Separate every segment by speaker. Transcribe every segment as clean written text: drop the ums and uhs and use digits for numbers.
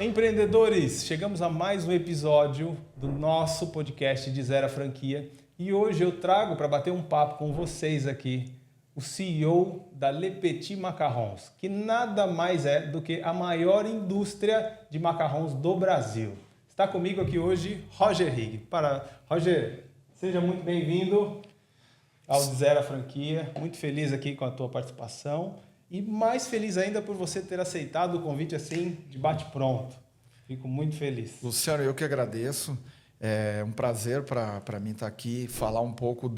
Speaker 1: Empreendedores, chegamos a mais um episódio do nosso podcast de Zero a Franquia e hoje eu trago para bater um papo com vocês aqui o CEO da Le Petit Macarrons, que nada mais é do que a maior indústria de macarrons do Brasil. Está comigo aqui hoje Roger Higg. Roger, seja muito bem-vindo ao Zero a Franquia, muito feliz aqui com a tua participação. E mais feliz ainda por você ter aceitado o convite assim, de bate-pronto. Fico muito feliz.
Speaker 2: Luciano, eu que agradeço. É um prazer para mim estar aqui, falar um pouco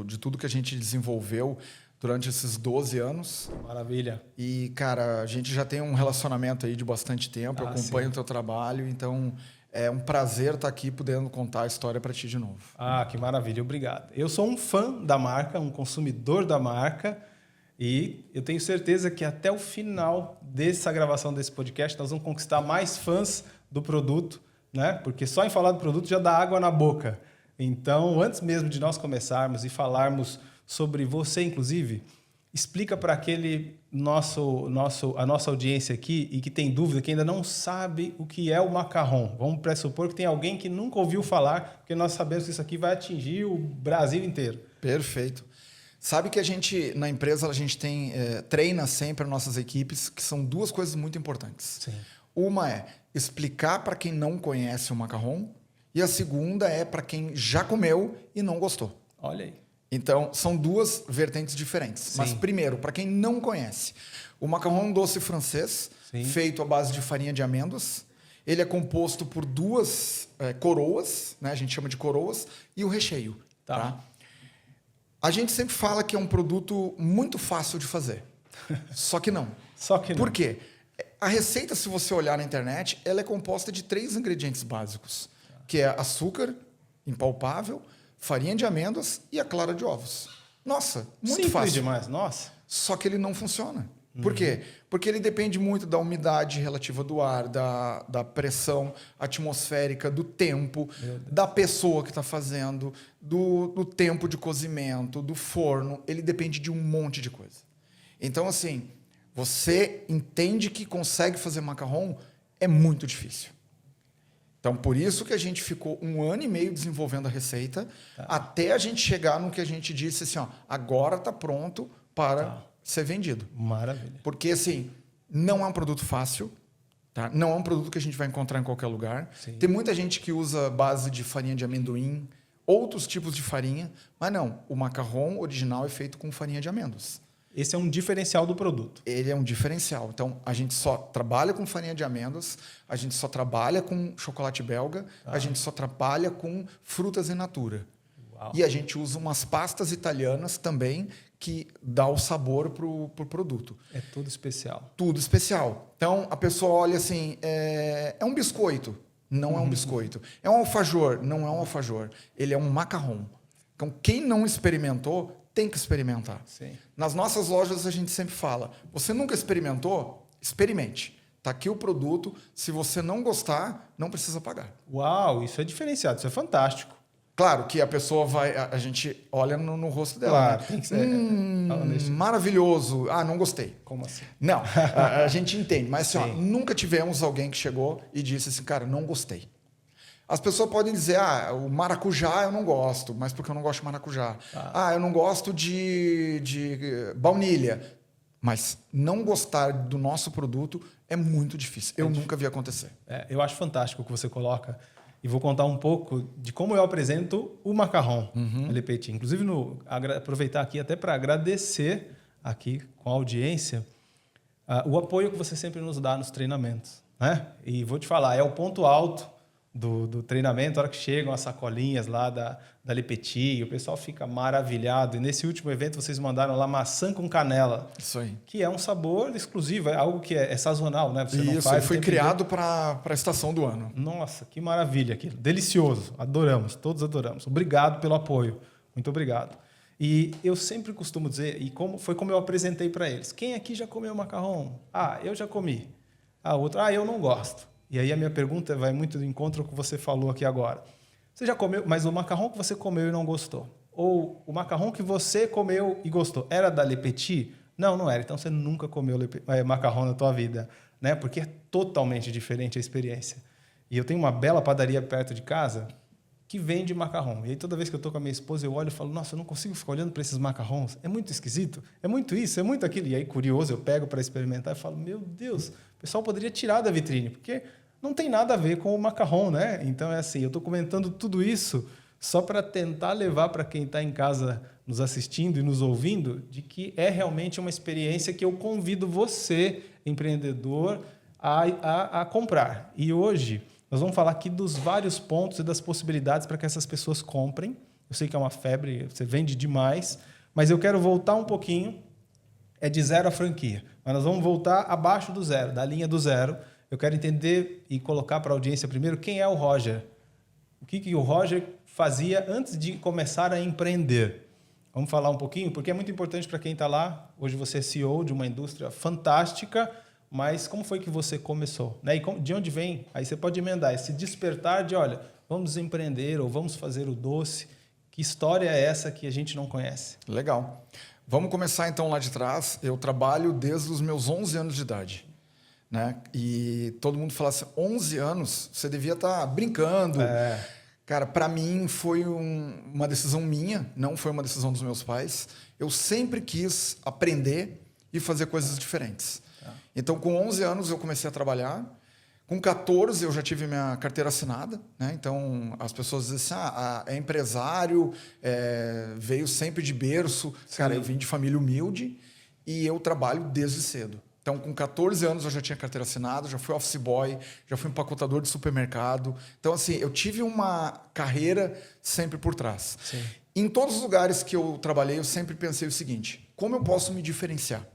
Speaker 2: de tudo que a gente desenvolveu durante esses 12 anos.
Speaker 1: Maravilha.
Speaker 2: E, cara, a gente já tem um relacionamento aí de bastante tempo, eu acompanho o teu trabalho, então é um prazer estar aqui podendo contar a história para ti de novo.
Speaker 1: Ah, que maravilha, obrigado. Eu sou um fã da marca, um consumidor da marca. E eu tenho certeza que até o final dessa gravação desse podcast nós vamos conquistar mais fãs do produto, né? Porque só em falar do produto já dá água na boca. Então, antes mesmo de nós começarmos e falarmos sobre você, inclusive, explica para aquele a nossa audiência aqui e que tem dúvida, que ainda não sabe o que é o macarrão. Vamos pressupor que tem alguém que nunca ouviu falar, porque nós sabemos que isso aqui vai atingir o Brasil inteiro.
Speaker 2: Perfeito. Sabe que a gente, na empresa, a gente treina sempre as nossas equipes, que são duas coisas muito importantes.
Speaker 1: Sim.
Speaker 2: Uma é explicar para quem não conhece o macarrão e a segunda é para quem já comeu e não gostou.
Speaker 1: Olha aí.
Speaker 2: Então, são duas vertentes diferentes.
Speaker 1: Sim.
Speaker 2: Mas, primeiro, para quem não conhece, o macarrão é um doce francês,
Speaker 1: Sim,
Speaker 2: feito à base de farinha de amêndoas. Ele é composto por duas coroas, né? A gente chama de coroas, e o recheio. Tá? A gente sempre fala que é um produto muito fácil de fazer. Só que não.
Speaker 1: Só que não.
Speaker 2: Por quê? A receita, se você olhar na internet, ela é composta de 3 ingredientes básicos, que é açúcar impalpável, farinha de amêndoas e a clara de ovos. Nossa, muito
Speaker 1: simples
Speaker 2: fácil.
Speaker 1: Demais, nossa.
Speaker 2: Só que ele não funciona. Por quê? Porque ele depende muito da umidade relativa do ar, da pressão atmosférica, do tempo, da pessoa que está fazendo, do tempo de cozimento, do forno. Ele depende de um monte de coisa. Então, assim, você entende que consegue fazer macarrão, é muito difícil. Então, por isso que a gente ficou 1 ano e meio desenvolvendo a receita, até a gente chegar no que a gente disse assim, ó, agora está pronto para ser vendido.
Speaker 1: Maravilha.
Speaker 2: Porque, assim, não é um produto fácil, tá? Não é um produto que a gente vai encontrar em qualquer lugar.
Speaker 1: Sim.
Speaker 2: Tem muita gente que usa base de farinha de amendoim, outros tipos de farinha, mas não, o macarrão original é feito com farinha de amêndoas.
Speaker 1: Esse é um diferencial do produto.
Speaker 2: Ele é um diferencial. Então, a gente só trabalha com farinha de amêndoas, a gente só trabalha com chocolate belga, a gente só trabalha com frutas in natura.
Speaker 1: Uau.
Speaker 2: E a gente usa umas pastas italianas também que dá o sabor pro produto.
Speaker 1: É tudo especial.
Speaker 2: Tudo especial. Então, a pessoa olha assim, é um biscoito. Não é um biscoito. É um alfajor. Não é um alfajor. Ele é um macarrão. Então, quem não experimentou, tem que experimentar.
Speaker 1: Sim.
Speaker 2: Nas nossas lojas, a gente sempre fala, você nunca experimentou? Experimente. Está aqui o produto. Se você não gostar, não precisa pagar.
Speaker 1: Uau, isso é diferenciado, isso é fantástico.
Speaker 2: Claro que a pessoa vai... A gente olha no rosto dela.
Speaker 1: Claro,
Speaker 2: né?
Speaker 1: tem que ser.
Speaker 2: Maravilhoso. Ah, não gostei.
Speaker 1: Como assim?
Speaker 2: Não, a gente entende. Mas assim, ó,
Speaker 1: Sim.
Speaker 2: nunca tivemos alguém que chegou e disse assim, cara, não gostei. As pessoas podem dizer, o maracujá eu não gosto, mas porque eu não gosto de maracujá. Eu não gosto de baunilha. Mas não gostar do nosso produto é muito difícil. Eu nunca vi acontecer.
Speaker 1: Eu acho fantástico o que você coloca. E vou contar um pouco de como eu apresento o macarrão Le Petit. Inclusive, aproveitar aqui até para agradecer aqui com a audiência o apoio que você sempre nos dá nos treinamentos. Né? E vou te falar, é o ponto alto do treinamento, a hora que chegam as sacolinhas lá da Le Petit, e o pessoal fica maravilhado. E nesse último evento vocês mandaram lá maçã com canela.
Speaker 2: Isso aí.
Speaker 1: Que é um sabor exclusivo, é algo que é sazonal, né? Você
Speaker 2: Isso,
Speaker 1: não faz,
Speaker 2: foi criado para a estação do ano.
Speaker 1: Nossa, que maravilha aquilo. Delicioso. Adoramos, todos adoramos. Obrigado pelo apoio. Muito obrigado. E eu sempre costumo dizer, e foi como eu apresentei para eles. Quem aqui já comeu macarrão? Eu já comi. Outro, eu não gosto. E aí a minha pergunta vai muito do encontro ao que você falou aqui agora. Você já comeu, mas o macarrão que você comeu e não gostou? Ou o macarrão que você comeu e gostou, era da Le Petit? Não, não era. Então você nunca comeu macarrão na tua vida. né? Porque é totalmente diferente a experiência. E eu tenho uma bela padaria perto de casa que vende macarrão. E aí toda vez que eu estou com a minha esposa, eu olho e falo, nossa, eu não consigo ficar olhando para esses macarrons. É muito esquisito, é muito isso, é muito aquilo. E aí, curioso, eu pego para experimentar e falo, meu Deus, o pessoal poderia tirar da vitrine, porque não tem nada a ver com o macarrão, né? Então é assim, eu estou comentando tudo isso só para tentar levar para quem está em casa nos assistindo e nos ouvindo, de que é realmente uma experiência que eu convido você, empreendedor, a comprar. E hoje nós vamos falar aqui dos vários pontos e das possibilidades para que essas pessoas comprem. Eu sei que é uma febre, você vende demais, mas eu quero voltar um pouquinho, é de zero a franquia. Mas nós vamos voltar abaixo do zero, da linha do zero. Eu quero entender e colocar para a audiência primeiro quem é o Roger. O que o Roger fazia antes de começar a empreender. Vamos falar um pouquinho, porque é muito importante para quem está lá. Hoje você é CEO de uma indústria fantástica, mas como foi que você começou? Né? E de onde vem? Aí você pode emendar esse despertar de, olha, vamos empreender ou vamos fazer o doce. Que história é essa que a gente não conhece?
Speaker 2: Legal. Vamos começar então lá de trás. Eu trabalho desde os meus 11 anos de idade. Né? E todo mundo fala assim, 11 anos, você devia estar brincando. Cara, para mim foi uma decisão minha, não foi uma decisão dos meus pais. Eu sempre quis aprender e fazer coisas diferentes. Então, com 11 anos, eu comecei a trabalhar. Com 14, eu já tive minha carteira assinada. Né? Então, as pessoas dizem assim, é empresário, veio sempre de berço. Sim. Cara, eu vim de família humilde e eu trabalho desde cedo. Então, com 14 anos, eu já tinha carteira assinada, já fui office boy, já fui empacotador de supermercado. Então, assim, eu tive uma carreira sempre por trás.
Speaker 1: Sim.
Speaker 2: Em todos os lugares que eu trabalhei, eu sempre pensei o seguinte, como eu posso me diferenciar?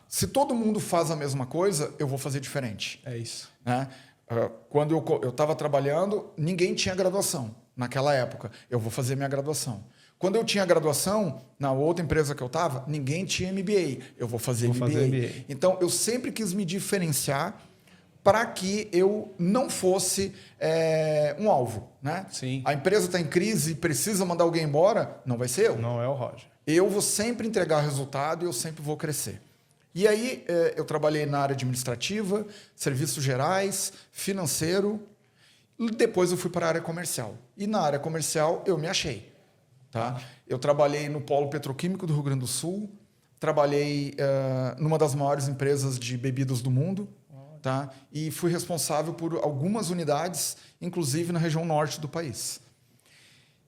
Speaker 2: Se todo mundo faz a mesma coisa, eu vou fazer diferente.
Speaker 1: É isso.
Speaker 2: Né? Quando eu estava trabalhando, ninguém tinha graduação naquela época. Eu vou fazer minha graduação. Quando eu tinha graduação, na outra empresa que eu estava, ninguém tinha MBA. Eu vou fazer MBA. Então, eu sempre quis me diferenciar para que eu não fosse um alvo. Né?
Speaker 1: Sim.
Speaker 2: A empresa está em crise e precisa mandar alguém embora, não vai ser eu.
Speaker 1: Não é o Roger.
Speaker 2: Eu vou sempre entregar resultado e eu sempre vou crescer. E aí, eu trabalhei na área administrativa, serviços gerais, financeiro. Depois eu fui para a área comercial. E na área comercial eu me achei. Tá? Eu trabalhei no Polo Petroquímico do Rio Grande do Sul. Trabalhei numa das maiores empresas de bebidas do mundo. Tá? E fui responsável por algumas unidades, inclusive na região norte do país.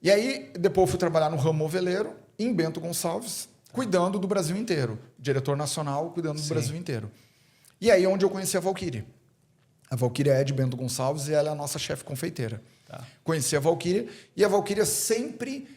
Speaker 2: E aí, depois eu fui trabalhar no ramo moveleiro, em Bento Gonçalves, cuidando do Brasil inteiro. Diretor nacional, cuidando do Brasil inteiro. E aí onde eu conheci a Valquíria. A Valquíria é de Bento Gonçalves e ela é a nossa chefe confeiteira. Conheci a Valquíria e a Valquíria sempre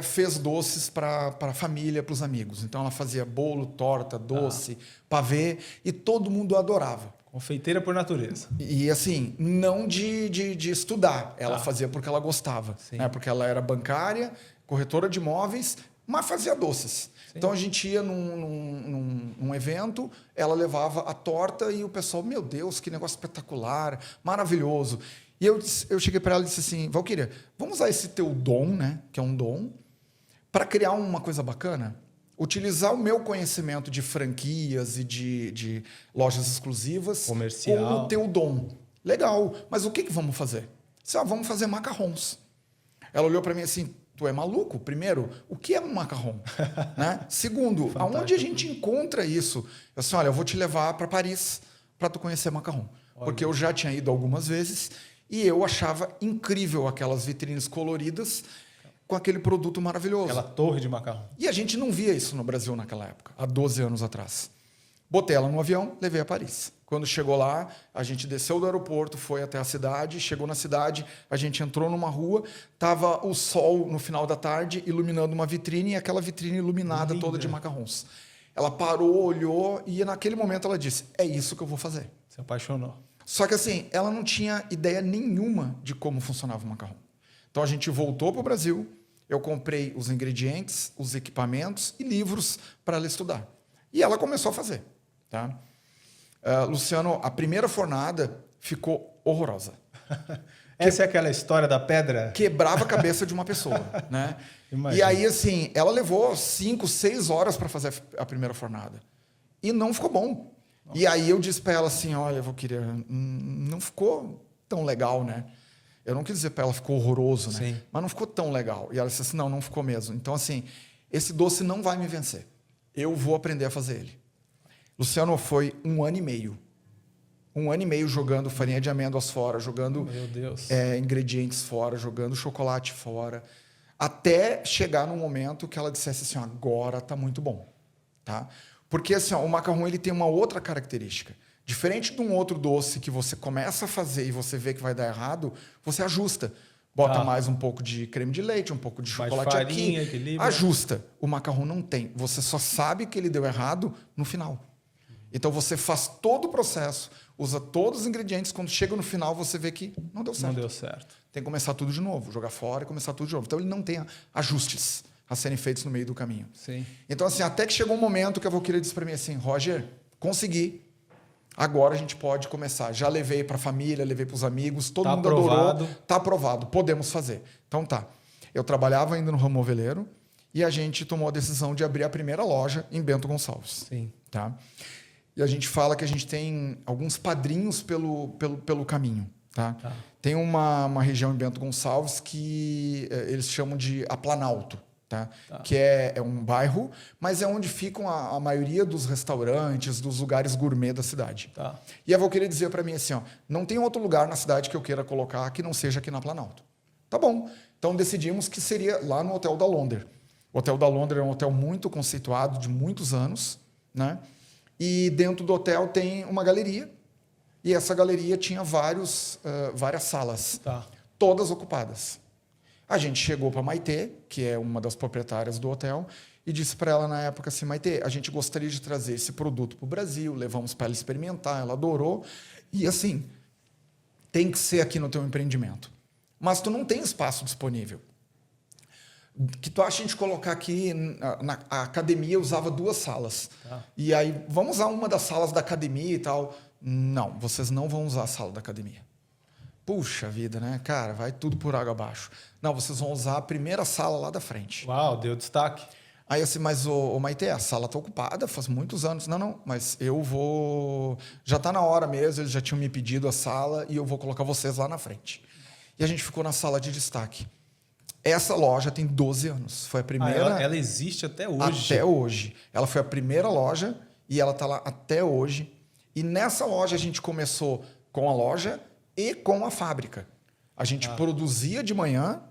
Speaker 2: fez doces para a família, para os amigos. Então ela fazia bolo, torta, doce, pavê e todo mundo adorava.
Speaker 1: Confeiteira por natureza.
Speaker 2: E assim, não de estudar. Ela fazia porque ela gostava. Né? Porque ela era bancária, corretora de imóveis, mas fazia doces. Sim. Então a gente ia num evento, ela levava a torta e o pessoal, meu Deus, que negócio espetacular, maravilhoso. E eu cheguei para ela e disse assim, Valquíria, vamos usar esse teu dom, né, que é um dom, para criar uma coisa bacana? Utilizar o meu conhecimento de franquias e de lojas exclusivas
Speaker 1: comercial
Speaker 2: como o teu dom. Legal, mas o que vamos fazer? Disse, vamos fazer macarrons. Ela olhou para mim assim, tu é maluco? Primeiro, o que é um macarrão? Né? Segundo, aonde a gente encontra isso? Eu disse, olha, eu vou te levar para Paris para tu conhecer macarrão. Olha. Porque eu já tinha ido algumas vezes e eu achava incrível aquelas vitrines coloridas com aquele produto maravilhoso.
Speaker 1: Aquela torre de macarrão.
Speaker 2: E a gente não via isso no Brasil naquela época, há 12 anos atrás. Botei ela no avião, levei a Paris. Quando chegou lá, a gente desceu do aeroporto, foi até a cidade, chegou na cidade, a gente entrou numa rua, estava o sol no final da tarde iluminando uma vitrine, e aquela vitrine iluminada toda de macarrons. Ela parou, olhou e naquele momento ela disse, é isso que eu vou fazer.
Speaker 1: Se apaixonou.
Speaker 2: Só que assim, ela não tinha ideia nenhuma de como funcionava o macarrão. Então a gente voltou para o Brasil, eu comprei os ingredientes, os equipamentos e livros para ela estudar. E ela começou a fazer. Tá? Luciano, a primeira fornada ficou horrorosa.
Speaker 1: Essa é aquela história da pedra?
Speaker 2: Quebrava a cabeça de uma pessoa. Né? E aí, assim, ela levou 5, 6 horas para fazer a primeira fornada. E não ficou bom. E aí eu disse para ela assim, olha, Valquíria, não ficou tão legal, né? Eu não quis dizer para ela ficou horroroso, né?
Speaker 1: Sim.
Speaker 2: Mas não ficou tão legal. E ela disse assim, não ficou mesmo. Então, assim, esse doce não vai me vencer. Eu vou aprender a fazer ele. Luciano, foi 1 ano e meio. 1 ano e meio jogando farinha de amêndoas fora, jogando
Speaker 1: Meu Deus.
Speaker 2: ingredientes fora, jogando chocolate fora, até chegar num momento que ela dissesse assim, agora tá muito bom. Tá? Porque assim, o macarrão ele tem uma outra característica. Diferente de um outro doce que você começa a fazer e você vê que vai dar errado, você ajusta. Bota mais um pouco de creme de leite, um pouco de chocolate
Speaker 1: farinha,
Speaker 2: aqui.
Speaker 1: equilibra.
Speaker 2: Ajusta. O macarrão não tem. Você só sabe que ele deu errado no final. Então você faz todo o processo, usa todos os ingredientes. Quando chega no final, você vê que não deu certo.
Speaker 1: Não deu certo.
Speaker 2: Tem que começar tudo de novo, jogar fora e começar tudo de novo. Então ele não tem ajustes a serem feitos no meio do caminho.
Speaker 1: Sim.
Speaker 2: Então, assim, até que chegou um momento que a Valquíria disse para mim assim, Roger, consegui. Agora a gente pode começar. Já levei para a família, levei para os amigos, todo mundo adorou. Está aprovado, podemos fazer. Então tá. Eu trabalhava ainda no ramo moveleiro e a gente tomou a decisão de abrir a primeira loja em Bento Gonçalves.
Speaker 1: Sim.
Speaker 2: Tá? E a gente fala que a gente tem alguns padrinhos pelo caminho. Tá? Tem uma região em Bento Gonçalves que eles chamam de a Planalto. Tá? Que é um bairro, mas é onde ficam a maioria dos restaurantes, dos lugares gourmet da cidade.
Speaker 1: Tá.
Speaker 2: E a Valquíria dizer para mim assim, ó, não tem outro lugar na cidade que eu queira colocar que não seja aqui na Planalto. Tá bom. Então decidimos que seria lá no Hotel da Londres. O Hotel da Londres é um hotel muito conceituado, de muitos anos, né? E dentro do hotel tem uma galeria, e essa galeria tinha várias salas, todas ocupadas. A gente chegou para a Maitê, que é uma das proprietárias do hotel, e disse para ela na época assim, Maitê, a gente gostaria de trazer esse produto para o Brasil, levamos para ela experimentar, ela adorou, e assim, tem que ser aqui no teu empreendimento. Mas tu não tem espaço disponível. Que tu acha a gente colocar aqui, a academia usava 2 salas, e aí, vamos usar uma das salas da academia e tal. Não, vocês não vão usar a sala da academia. Puxa vida, né? Cara, vai tudo por água abaixo. Não, vocês vão usar a primeira sala lá da frente.
Speaker 1: Uau, deu destaque.
Speaker 2: Aí assim, mas o Maitê, a sala está ocupada faz muitos anos. Não, mas eu vou... Já está na hora mesmo, eles já tinham me pedido a sala e eu vou colocar vocês lá na frente. E a gente ficou na sala de destaque. Essa loja tem 12 anos. Foi a primeira...
Speaker 1: ela existe até hoje.
Speaker 2: Até hoje. Ela foi a primeira loja e ela está lá até hoje. E nessa loja a gente começou com a loja e com a fábrica. A gente produzia de manhã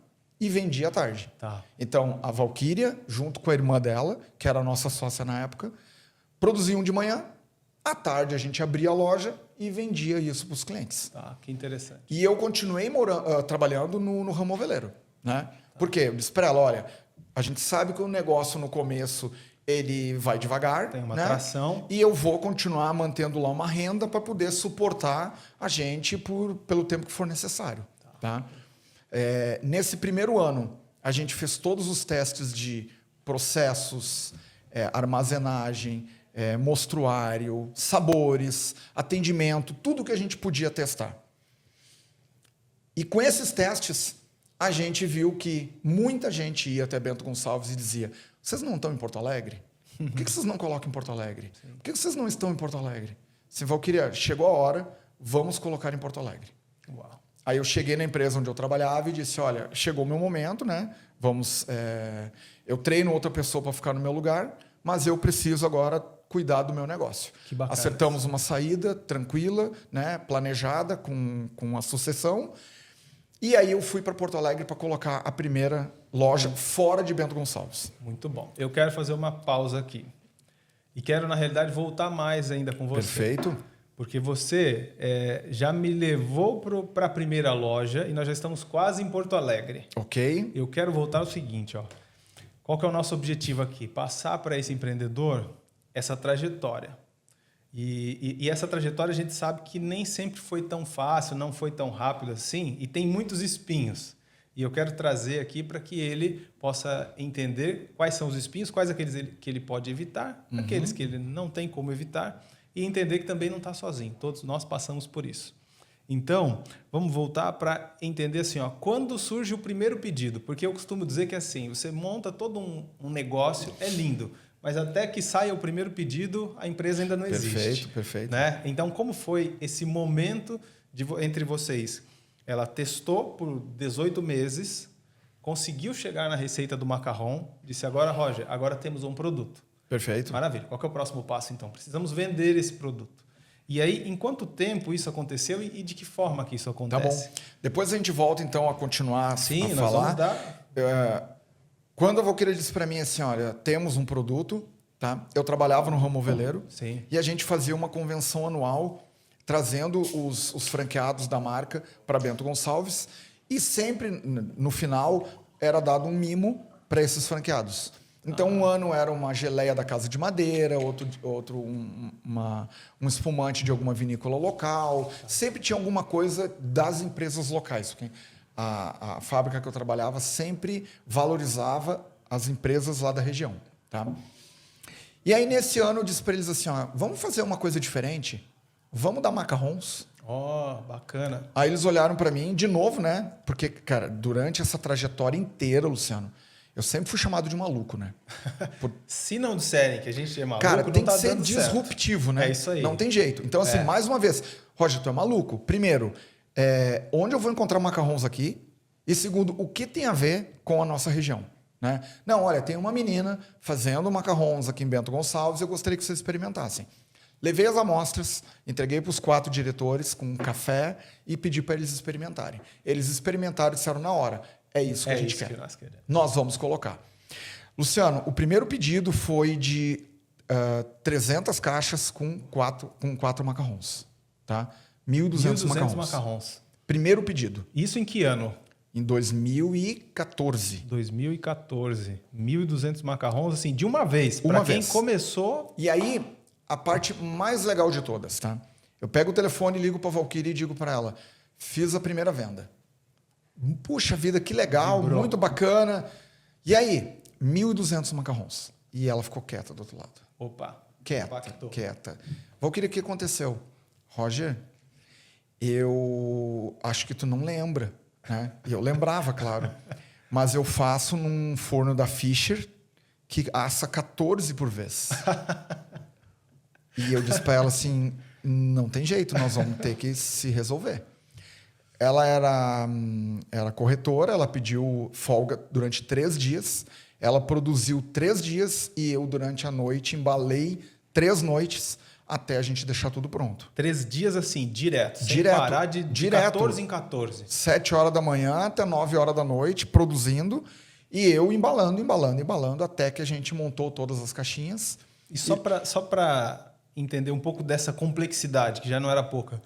Speaker 2: e vendia à tarde. Então, a Valquíria, junto com a irmã dela, que era a nossa sócia na época, produziam de manhã, à tarde a gente abria a loja e vendia isso para os clientes.
Speaker 1: Que interessante.
Speaker 2: E eu continuei trabalhando no ramo moveleiro. Né? Por quê? Eu disse para ela, olha, a gente sabe que o negócio no começo ele vai devagar.
Speaker 1: Tem uma tração.
Speaker 2: E eu vou continuar mantendo lá uma renda para poder suportar a gente pelo tempo que for necessário. Tá? Nesse primeiro ano, a gente fez todos os testes de processos, armazenagem, mostruário, sabores, atendimento, tudo que a gente podia testar. E com esses testes, a gente viu que muita gente ia até Bento Gonçalves e dizia, vocês não estão em Porto Alegre? Por que vocês não colocam em Porto Alegre? Por que vocês não estão em Porto Alegre? Se Valquíria, chegou a hora, vamos colocar em Porto Alegre.
Speaker 1: Uau.
Speaker 2: Aí eu cheguei na empresa onde eu trabalhava e disse, olha, chegou o meu momento, né? Eu treino outra pessoa para ficar no meu lugar, mas eu preciso agora cuidar do meu negócio.
Speaker 1: Que bacana.
Speaker 2: Acertamos uma saída tranquila, né? Planejada, com a sucessão. E aí eu fui para Porto Alegre para colocar a primeira loja fora de Bento Gonçalves.
Speaker 1: Muito bom. Eu quero fazer uma pausa aqui. E quero, na realidade, voltar mais ainda com você.
Speaker 2: Perfeito.
Speaker 1: Porque você já me levou para a primeira loja e nós já estamos quase em Porto Alegre.
Speaker 2: Ok.
Speaker 1: Eu quero voltar ao seguinte, ó. Qual que é o nosso objetivo aqui? Passar para esse empreendedor essa trajetória. E essa trajetória a gente sabe que nem sempre foi tão fácil, não foi tão rápido assim, e tem muitos espinhos. E eu quero trazer aqui para que ele possa entender quais são os espinhos, quais aqueles que ele pode evitar, aqueles que ele não tem como evitar, e entender que também não está sozinho. Todos nós passamos por isso. Então, vamos voltar para entender assim, ó, quando surge o primeiro pedido, porque eu costumo dizer que assim, você monta todo um negócio, é lindo, mas até que saia o primeiro pedido, a empresa ainda não existe.
Speaker 2: Perfeito.
Speaker 1: Né? Então, como foi esse momento entre vocês? Ela testou por 18 meses, conseguiu chegar na receita do macarrão, disse, agora, Roger, agora temos um produto.
Speaker 2: Perfeito.
Speaker 1: Maravilha. Qual que é o próximo passo, então? Precisamos vender esse produto. E aí, em quanto tempo isso aconteceu e de que forma que isso acontece?
Speaker 2: Tá bom. Depois a gente volta, então, a continuar a
Speaker 1: Sim, nós
Speaker 2: falar.
Speaker 1: vamos dar...
Speaker 2: Quando a Valquíria disse para mim assim, olha, temos um produto, tá? Eu trabalhava no ramo moveleiro.
Speaker 1: Sim.
Speaker 2: E a gente fazia uma convenção anual, trazendo os franqueados da marca para Bento Gonçalves. E sempre, no final, era dado um mimo para esses franqueados. Então, um ano era uma geleia da Casa de Madeira, outro um espumante de alguma vinícola local. Sempre tinha alguma coisa das empresas locais. Porque a fábrica que eu trabalhava sempre valorizava as empresas lá da região. Tá? E aí, nesse ano, eu disse para eles assim, ó, vamos fazer uma coisa diferente? Vamos dar macarrons?
Speaker 1: Bacana.
Speaker 2: Aí eles olharam para mim, de novo, né? Porque, cara, durante essa trajetória inteira, Luciano, eu sempre fui chamado de maluco, né?
Speaker 1: Se não disserem que a gente é maluco,
Speaker 2: cara, tem
Speaker 1: não tá
Speaker 2: que ser
Speaker 1: dando
Speaker 2: disruptivo,
Speaker 1: certo.
Speaker 2: né?
Speaker 1: É isso aí.
Speaker 2: Não tem jeito. Então, assim, mais uma vez, Roger, tu é maluco. Primeiro, onde eu vou encontrar macarrons aqui? E segundo, o que tem a ver com a nossa região? Né? Não, olha, tem uma menina fazendo macarrons aqui em Bento Gonçalves, eu gostaria que vocês experimentassem. Levei as amostras, entreguei para os 4 diretores com um café e pedi para eles experimentarem. Eles experimentaram e disseram na hora, é isso que a gente quer. Nós vamos colocar. Luciano, o primeiro pedido foi de 300 caixas com 4 macarrons. Tá? 1.200 macarrons. Primeiro pedido.
Speaker 1: Isso em que ano?
Speaker 2: Em 2014.
Speaker 1: 2014. 1.200 macarrons, assim, de uma vez.
Speaker 2: Para
Speaker 1: quem começou...
Speaker 2: E aí, a parte mais legal de todas, tá? Eu pego o telefone, ligo para a Valquíria e digo para ela, fiz a primeira venda. Puxa vida, que legal, muito bacana. E aí, 1.200 macarrons. E ela ficou quieta do outro lado.
Speaker 1: Opa.
Speaker 2: Quieta. Valquíria, o que aconteceu? Roger, eu acho que tu não lembra. Né? E eu lembrava, claro. Mas eu faço num forno da Fischer que assa 14 por vez. E eu disse para ela assim, não tem jeito, nós vamos ter que se resolver. Ela era corretora, ela pediu folga durante 3 dias. Ela produziu 3 dias e eu, durante a noite, embalei 3 noites até a gente deixar tudo pronto.
Speaker 1: 3 dias assim, direto? Sem
Speaker 2: direto,
Speaker 1: parar de 14 em 14?
Speaker 2: 7 horas da manhã até 9 horas da noite, produzindo. E eu embalando, até que a gente montou todas as caixinhas.
Speaker 1: E só para entender um pouco dessa complexidade, que já não era pouca,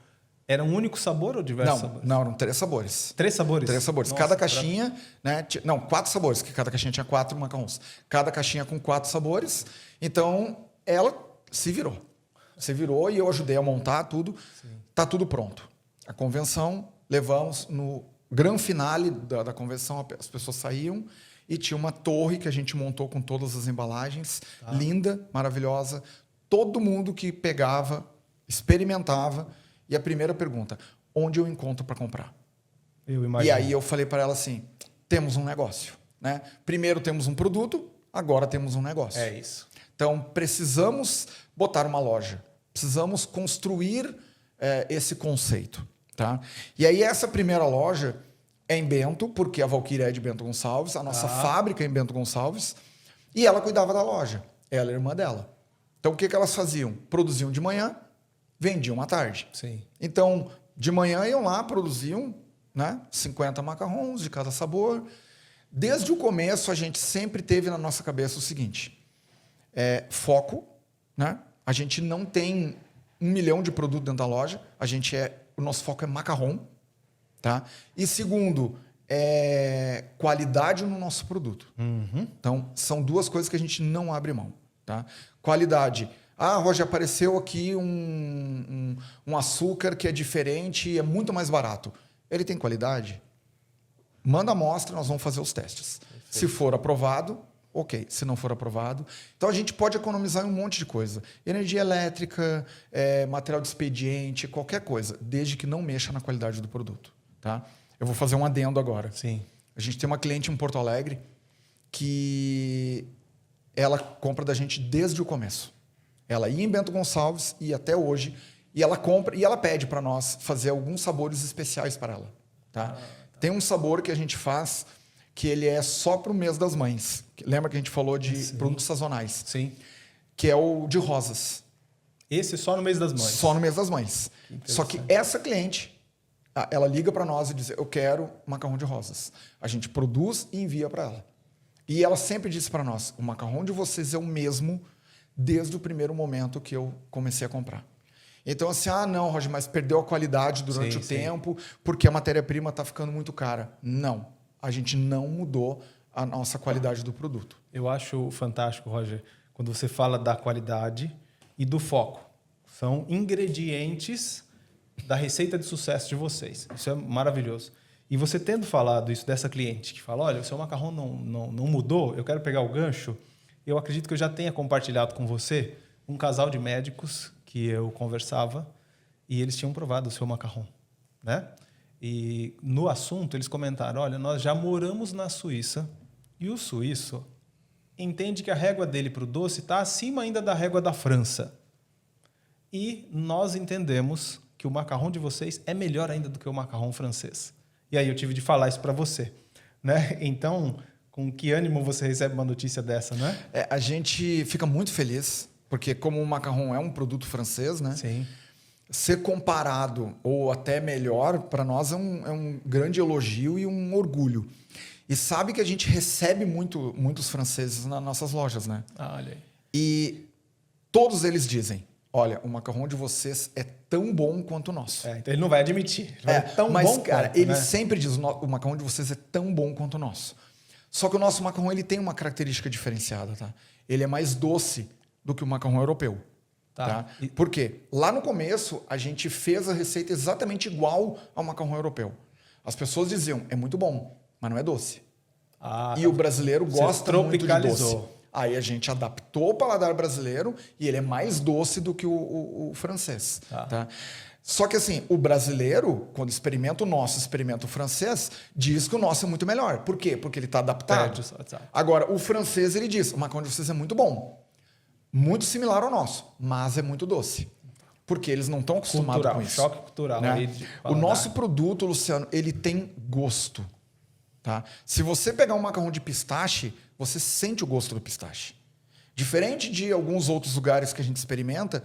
Speaker 1: era um único sabor ou diversos sabores?
Speaker 2: Não, eram 3 sabores.
Speaker 1: 3 sabores?
Speaker 2: 3 sabores.
Speaker 1: Nossa,
Speaker 2: cada caixinha, né? Não, 4 sabores, que cada caixinha tinha 4 macarrons. Cada caixinha com 4 sabores. Então, ela se virou. E eu ajudei a montar tudo. Sim. Tá tudo pronto. A convenção, levamos no grande finale da convenção, as pessoas saíam e tinha uma torre que a gente montou com todas as embalagens. Tá. Linda, maravilhosa. Todo mundo que pegava, experimentava. E a primeira pergunta, onde eu encontro para comprar?
Speaker 1: Eu imagino.
Speaker 2: E aí eu falei para ela assim, temos um negócio. Né? Primeiro temos um produto, agora temos um negócio.
Speaker 1: É isso.
Speaker 2: Então, precisamos botar uma loja. Precisamos construir esse conceito. Tá? E aí essa primeira loja é em Bento, porque a Valquíria é de Bento Gonçalves, a nossa fábrica é em Bento Gonçalves, e ela cuidava da loja. Ela é irmã dela. Então, o que elas faziam? Produziam de manhã, vendiam à tarde.
Speaker 1: Sim.
Speaker 2: Então, de manhã iam lá, produziam, né, 50 macarrons de cada sabor. Desde o começo, a gente sempre teve na nossa cabeça o seguinte, foco, né? A gente não tem 1 milhão de produtos dentro da loja, o nosso foco é macarrão. Tá? E segundo, qualidade no nosso produto.
Speaker 1: Uhum.
Speaker 2: Então, são 2 coisas que a gente não abre mão. Tá? Qualidade. Roger, apareceu aqui um açúcar que é diferente e é muito mais barato. Ele tem qualidade? Manda a amostra, nós vamos fazer os testes. Perfeito. Se for aprovado, ok. Se não for aprovado... Então, a gente pode economizar em um monte de coisa. Energia elétrica, material de expediente, qualquer coisa, desde que não mexa na qualidade do produto. Tá? Eu vou fazer um adendo agora.
Speaker 1: Sim.
Speaker 2: A gente tem uma cliente em Porto Alegre que ela compra da gente desde o começo. Ela ia em Bento Gonçalves e até hoje, e ela compra e ela pede para nós fazer alguns sabores especiais para ela. Tá? Tem um sabor que a gente faz que ele é só para o mês das mães. Lembra que a gente falou de produtos sazonais?
Speaker 1: Sim.
Speaker 2: Que é o de rosas.
Speaker 1: Esse só no mês das mães?
Speaker 2: Só no mês das mães. Só que essa cliente, ela liga para nós e diz, eu quero macarrão de rosas. A gente produz e envia para ela. E ela sempre disse para nós, o macarrão de vocês é o mesmo desde o primeiro momento que eu comecei a comprar. Então, assim, não, Roger, mas perdeu a qualidade durante o tempo porque a matéria-prima está ficando muito cara. Não, a gente não mudou a nossa qualidade do produto.
Speaker 1: Eu acho fantástico, Roger, quando você fala da qualidade e do foco. São ingredientes da receita de sucesso de vocês. Isso é maravilhoso. E você tendo falado isso dessa cliente que fala, olha, o seu macarrão não mudou, eu quero pegar o gancho, eu acredito que eu já tenha compartilhado com você um casal de médicos que eu conversava e eles tinham provado o seu macarrão, né? E no assunto eles comentaram, olha, nós já moramos na Suíça e o suíço entende que a régua dele para o doce está acima ainda da régua da França. E nós entendemos que o macarrão de vocês é melhor ainda do que o macarrão francês. E aí eu tive de falar isso para você, né? Então, com que ânimo você recebe uma notícia dessa, né?
Speaker 2: A gente fica muito feliz, porque como o macarrão é um produto francês, né?
Speaker 1: Sim.
Speaker 2: Ser comparado ou até melhor, para nós é um grande elogio e um orgulho. E sabe que a gente recebe muitos franceses nas nossas lojas, né?
Speaker 1: Olha aí.
Speaker 2: E todos eles dizem, olha, o macarrão de vocês é tão bom quanto o nosso.
Speaker 1: Então ele não vai admitir. É tão
Speaker 2: mas,
Speaker 1: bom
Speaker 2: cara,
Speaker 1: quanto,
Speaker 2: ele
Speaker 1: né?
Speaker 2: sempre diz, o macarrão de vocês é tão bom quanto o nosso. Só que o nosso macarrão ele tem uma característica diferenciada, tá? Ele é mais doce do que o macarrão europeu. Tá? Por quê? Lá no começo, a gente fez a receita exatamente igual ao macarrão europeu. As pessoas diziam, é muito bom, mas não é doce. E o brasileiro gosta muito de doce. Aí a gente adaptou o paladar brasileiro e ele é mais doce do que o francês. Tá? Só que assim, o brasileiro, quando experimenta o nosso, experimenta o francês, diz que o nosso é muito melhor. Por quê? Porque ele está adaptado. Agora, o francês, ele diz, o macarrão de vocês é muito bom. Muito similar ao nosso, mas é muito doce. Porque eles não estão acostumados com isso.
Speaker 1: Choque cultural.
Speaker 2: Né? O nosso produto, Luciano, ele tem gosto. Tá? Se você pegar um macarrão de pistache, você sente o gosto do pistache. Diferente de alguns outros lugares que a gente experimenta,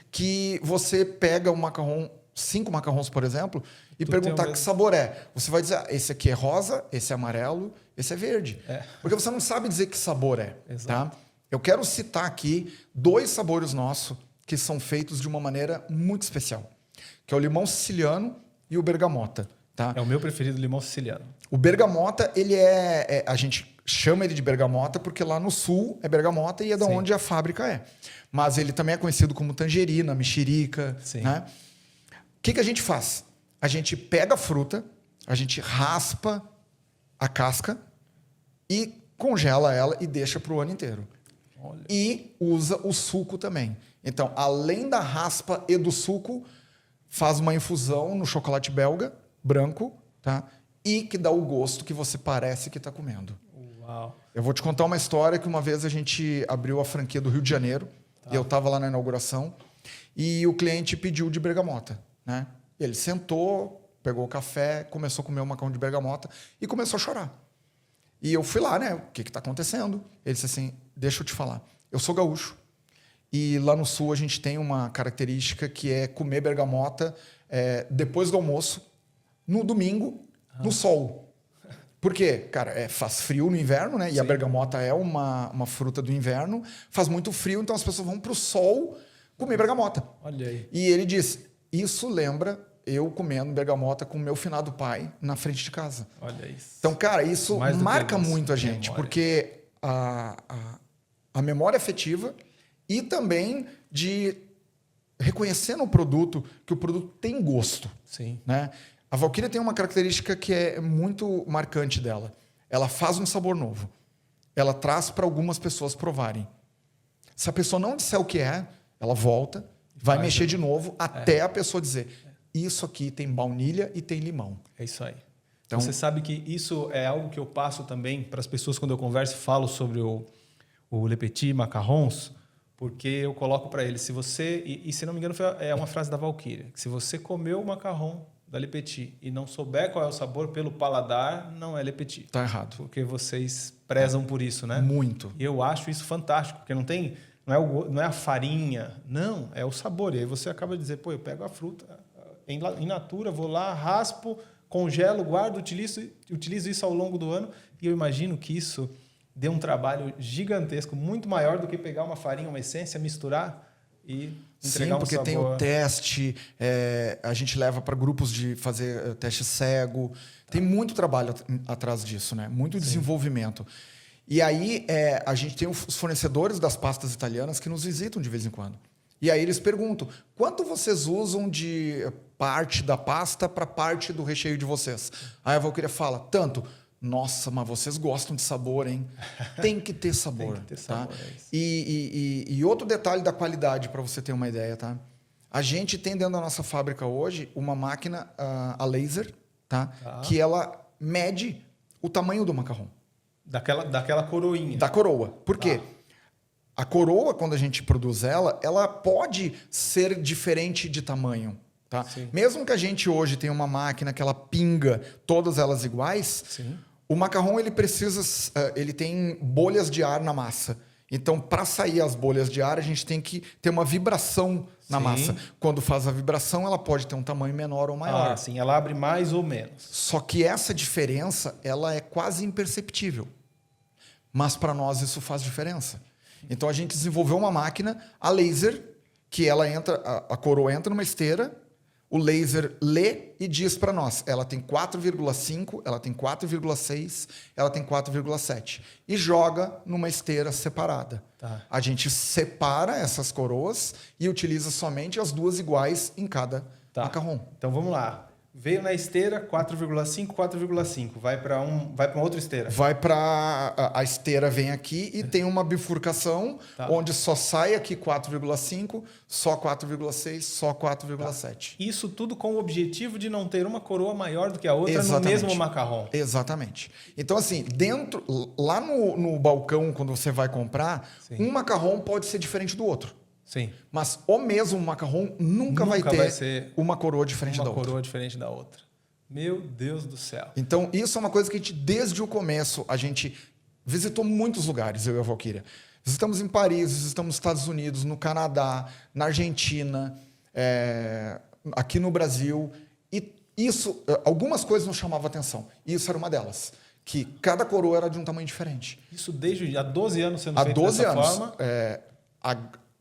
Speaker 2: que você pega um macarrão, 5 macarrões, por exemplo, e perguntar que sabor é. Você vai dizer, esse aqui é rosa, esse é amarelo, esse é verde. Porque você não sabe dizer que sabor é. Tá? Eu quero citar aqui 2 sabores nossos que são feitos de uma maneira muito especial, que é o limão siciliano e o bergamota. Tá?
Speaker 1: É o meu preferido, limão siciliano.
Speaker 2: O bergamota, ele a gente chama ele de bergamota porque lá no sul é bergamota e é da onde a fábrica é. Mas ele também é conhecido como tangerina, mexerica. Né? O que a gente faz? A gente pega a fruta, a gente raspa a casca e congela ela e deixa para o ano inteiro. Olha. E usa o suco também. Então, além da raspa e do suco, faz uma infusão no chocolate belga, branco, tá? E que dá o gosto que você parece que está comendo.
Speaker 1: Uau.
Speaker 2: Eu vou te contar uma história que uma vez a gente abriu a franquia do Rio de Janeiro, e eu estava lá na inauguração, e o cliente pediu de bergamota. Né? Ele sentou, pegou o café, começou a comer o macarrão de bergamota e começou a chorar. E eu fui lá, né? O que está acontecendo? Ele disse assim, deixa eu te falar, eu sou gaúcho. E lá no sul a gente tem uma característica que é comer bergamota depois do almoço, no domingo, no sol. Por quê? Cara, faz frio no inverno, né? E a bergamota é uma fruta do inverno. Faz muito frio, então as pessoas vão para o sol comer bergamota.
Speaker 1: Olha aí.
Speaker 2: E ele disse, isso lembra eu comendo bergamota com o meu finado pai na frente de casa.
Speaker 1: Olha isso.
Speaker 2: Então, cara, isso marca muito a gente, porque a memória afetiva e também de reconhecer no produto que o produto tem gosto.
Speaker 1: Sim.
Speaker 2: Né? A Valkyria tem uma característica que é muito marcante dela. Ela faz um sabor novo. Ela traz para algumas pessoas provarem. Se a pessoa não disser o que é, ela volta, vai mexer de novo até a pessoa dizer isso aqui tem baunilha e tem limão.
Speaker 1: É isso aí. Então, você sabe que isso é algo que eu passo também para as pessoas quando eu converso e falo sobre o o Le Petit Macarrons, porque eu coloco para ele, se você... E se não me engano, é uma frase da Valkyria. Se você comeu o macarrão da Le Petit e não souber qual é o sabor pelo paladar, não é Le Petit.
Speaker 2: Tá errado.
Speaker 1: Porque vocês prezam por isso, né?
Speaker 2: Muito.
Speaker 1: E eu acho isso fantástico, porque não é a farinha, não, é o sabor. E aí você acaba de dizer, pô, eu pego a fruta in natura, vou lá, raspo, congelo, guardo, utilizo isso ao longo do ano. E eu imagino que isso dê um trabalho gigantesco, muito maior do que pegar uma farinha, uma essência, misturar e entregar um sabor.
Speaker 2: Sim, porque tem o teste, a gente leva para grupos de fazer teste cego. Tem muito trabalho atrás disso, né? Muito desenvolvimento. E aí a gente tem os fornecedores das pastas italianas que nos visitam de vez em quando. E aí eles perguntam, quanto vocês usam de parte da pasta para parte do recheio de vocês? Aí a Valkyria fala, tanto. Nossa, mas vocês gostam de sabor, hein? Tem que ter sabor.
Speaker 1: Tem que ter sabor,
Speaker 2: tá?
Speaker 1: é isso.
Speaker 2: E outro detalhe da qualidade, para você ter uma ideia, tá? A gente tem dentro da nossa fábrica hoje uma máquina a laser, tá? Que ela mede o tamanho do macarrão.
Speaker 1: Daquela coroinha.
Speaker 2: Da coroa. Por quê? A coroa, quando a gente produz ela pode ser diferente de tamanho. Tá? Mesmo que a gente hoje tenha uma máquina que ela pinga todas elas iguais,
Speaker 1: Sim.
Speaker 2: o macarrão ele tem bolhas de ar na massa. Então, para sair as bolhas de ar, a gente tem que ter uma vibração na massa. Quando faz a vibração, ela pode ter um tamanho menor ou maior.
Speaker 1: Sim, ela abre mais ou menos.
Speaker 2: Só que essa diferença ela é quase imperceptível. Mas para nós isso faz diferença. Então a gente desenvolveu uma máquina a laser que ela entra, a coroa entra numa esteira, o laser lê e diz para nós, ela tem 4,5, ela tem 4,6, ela tem 4,7 e joga numa esteira separada.
Speaker 1: Tá.
Speaker 2: A gente separa essas coroas e utiliza somente as duas iguais em cada macarrão.
Speaker 1: Então vamos lá. Veio na esteira 4,5, 4,5. Vai para uma outra esteira.
Speaker 2: Vai para a esteira vem aqui e tem uma bifurcação onde só sai aqui 4,5, só 4,6, só 4,7.
Speaker 1: Isso tudo com o objetivo de não ter uma coroa maior do que a outra no mesmo macarrão.
Speaker 2: Exatamente. Então assim, lá no balcão quando você vai comprar, um macarrão pode ser diferente do outro.
Speaker 1: Sim.
Speaker 2: Mas o mesmo macarrão nunca vai ter uma coroa diferente da outra.
Speaker 1: Uma coroa diferente da outra. Meu Deus do céu.
Speaker 2: Então, isso é uma coisa que a gente, desde o começo, a gente visitou muitos lugares, eu e a Valkyria. Visitamos em Paris, visitamos nos Estados Unidos, no Canadá, na Argentina, aqui no Brasil. E isso, algumas coisas nos chamavam a atenção. E isso era uma delas. Que cada coroa era de um tamanho diferente.
Speaker 1: Isso desde há 12 anos sendo feito dessa forma?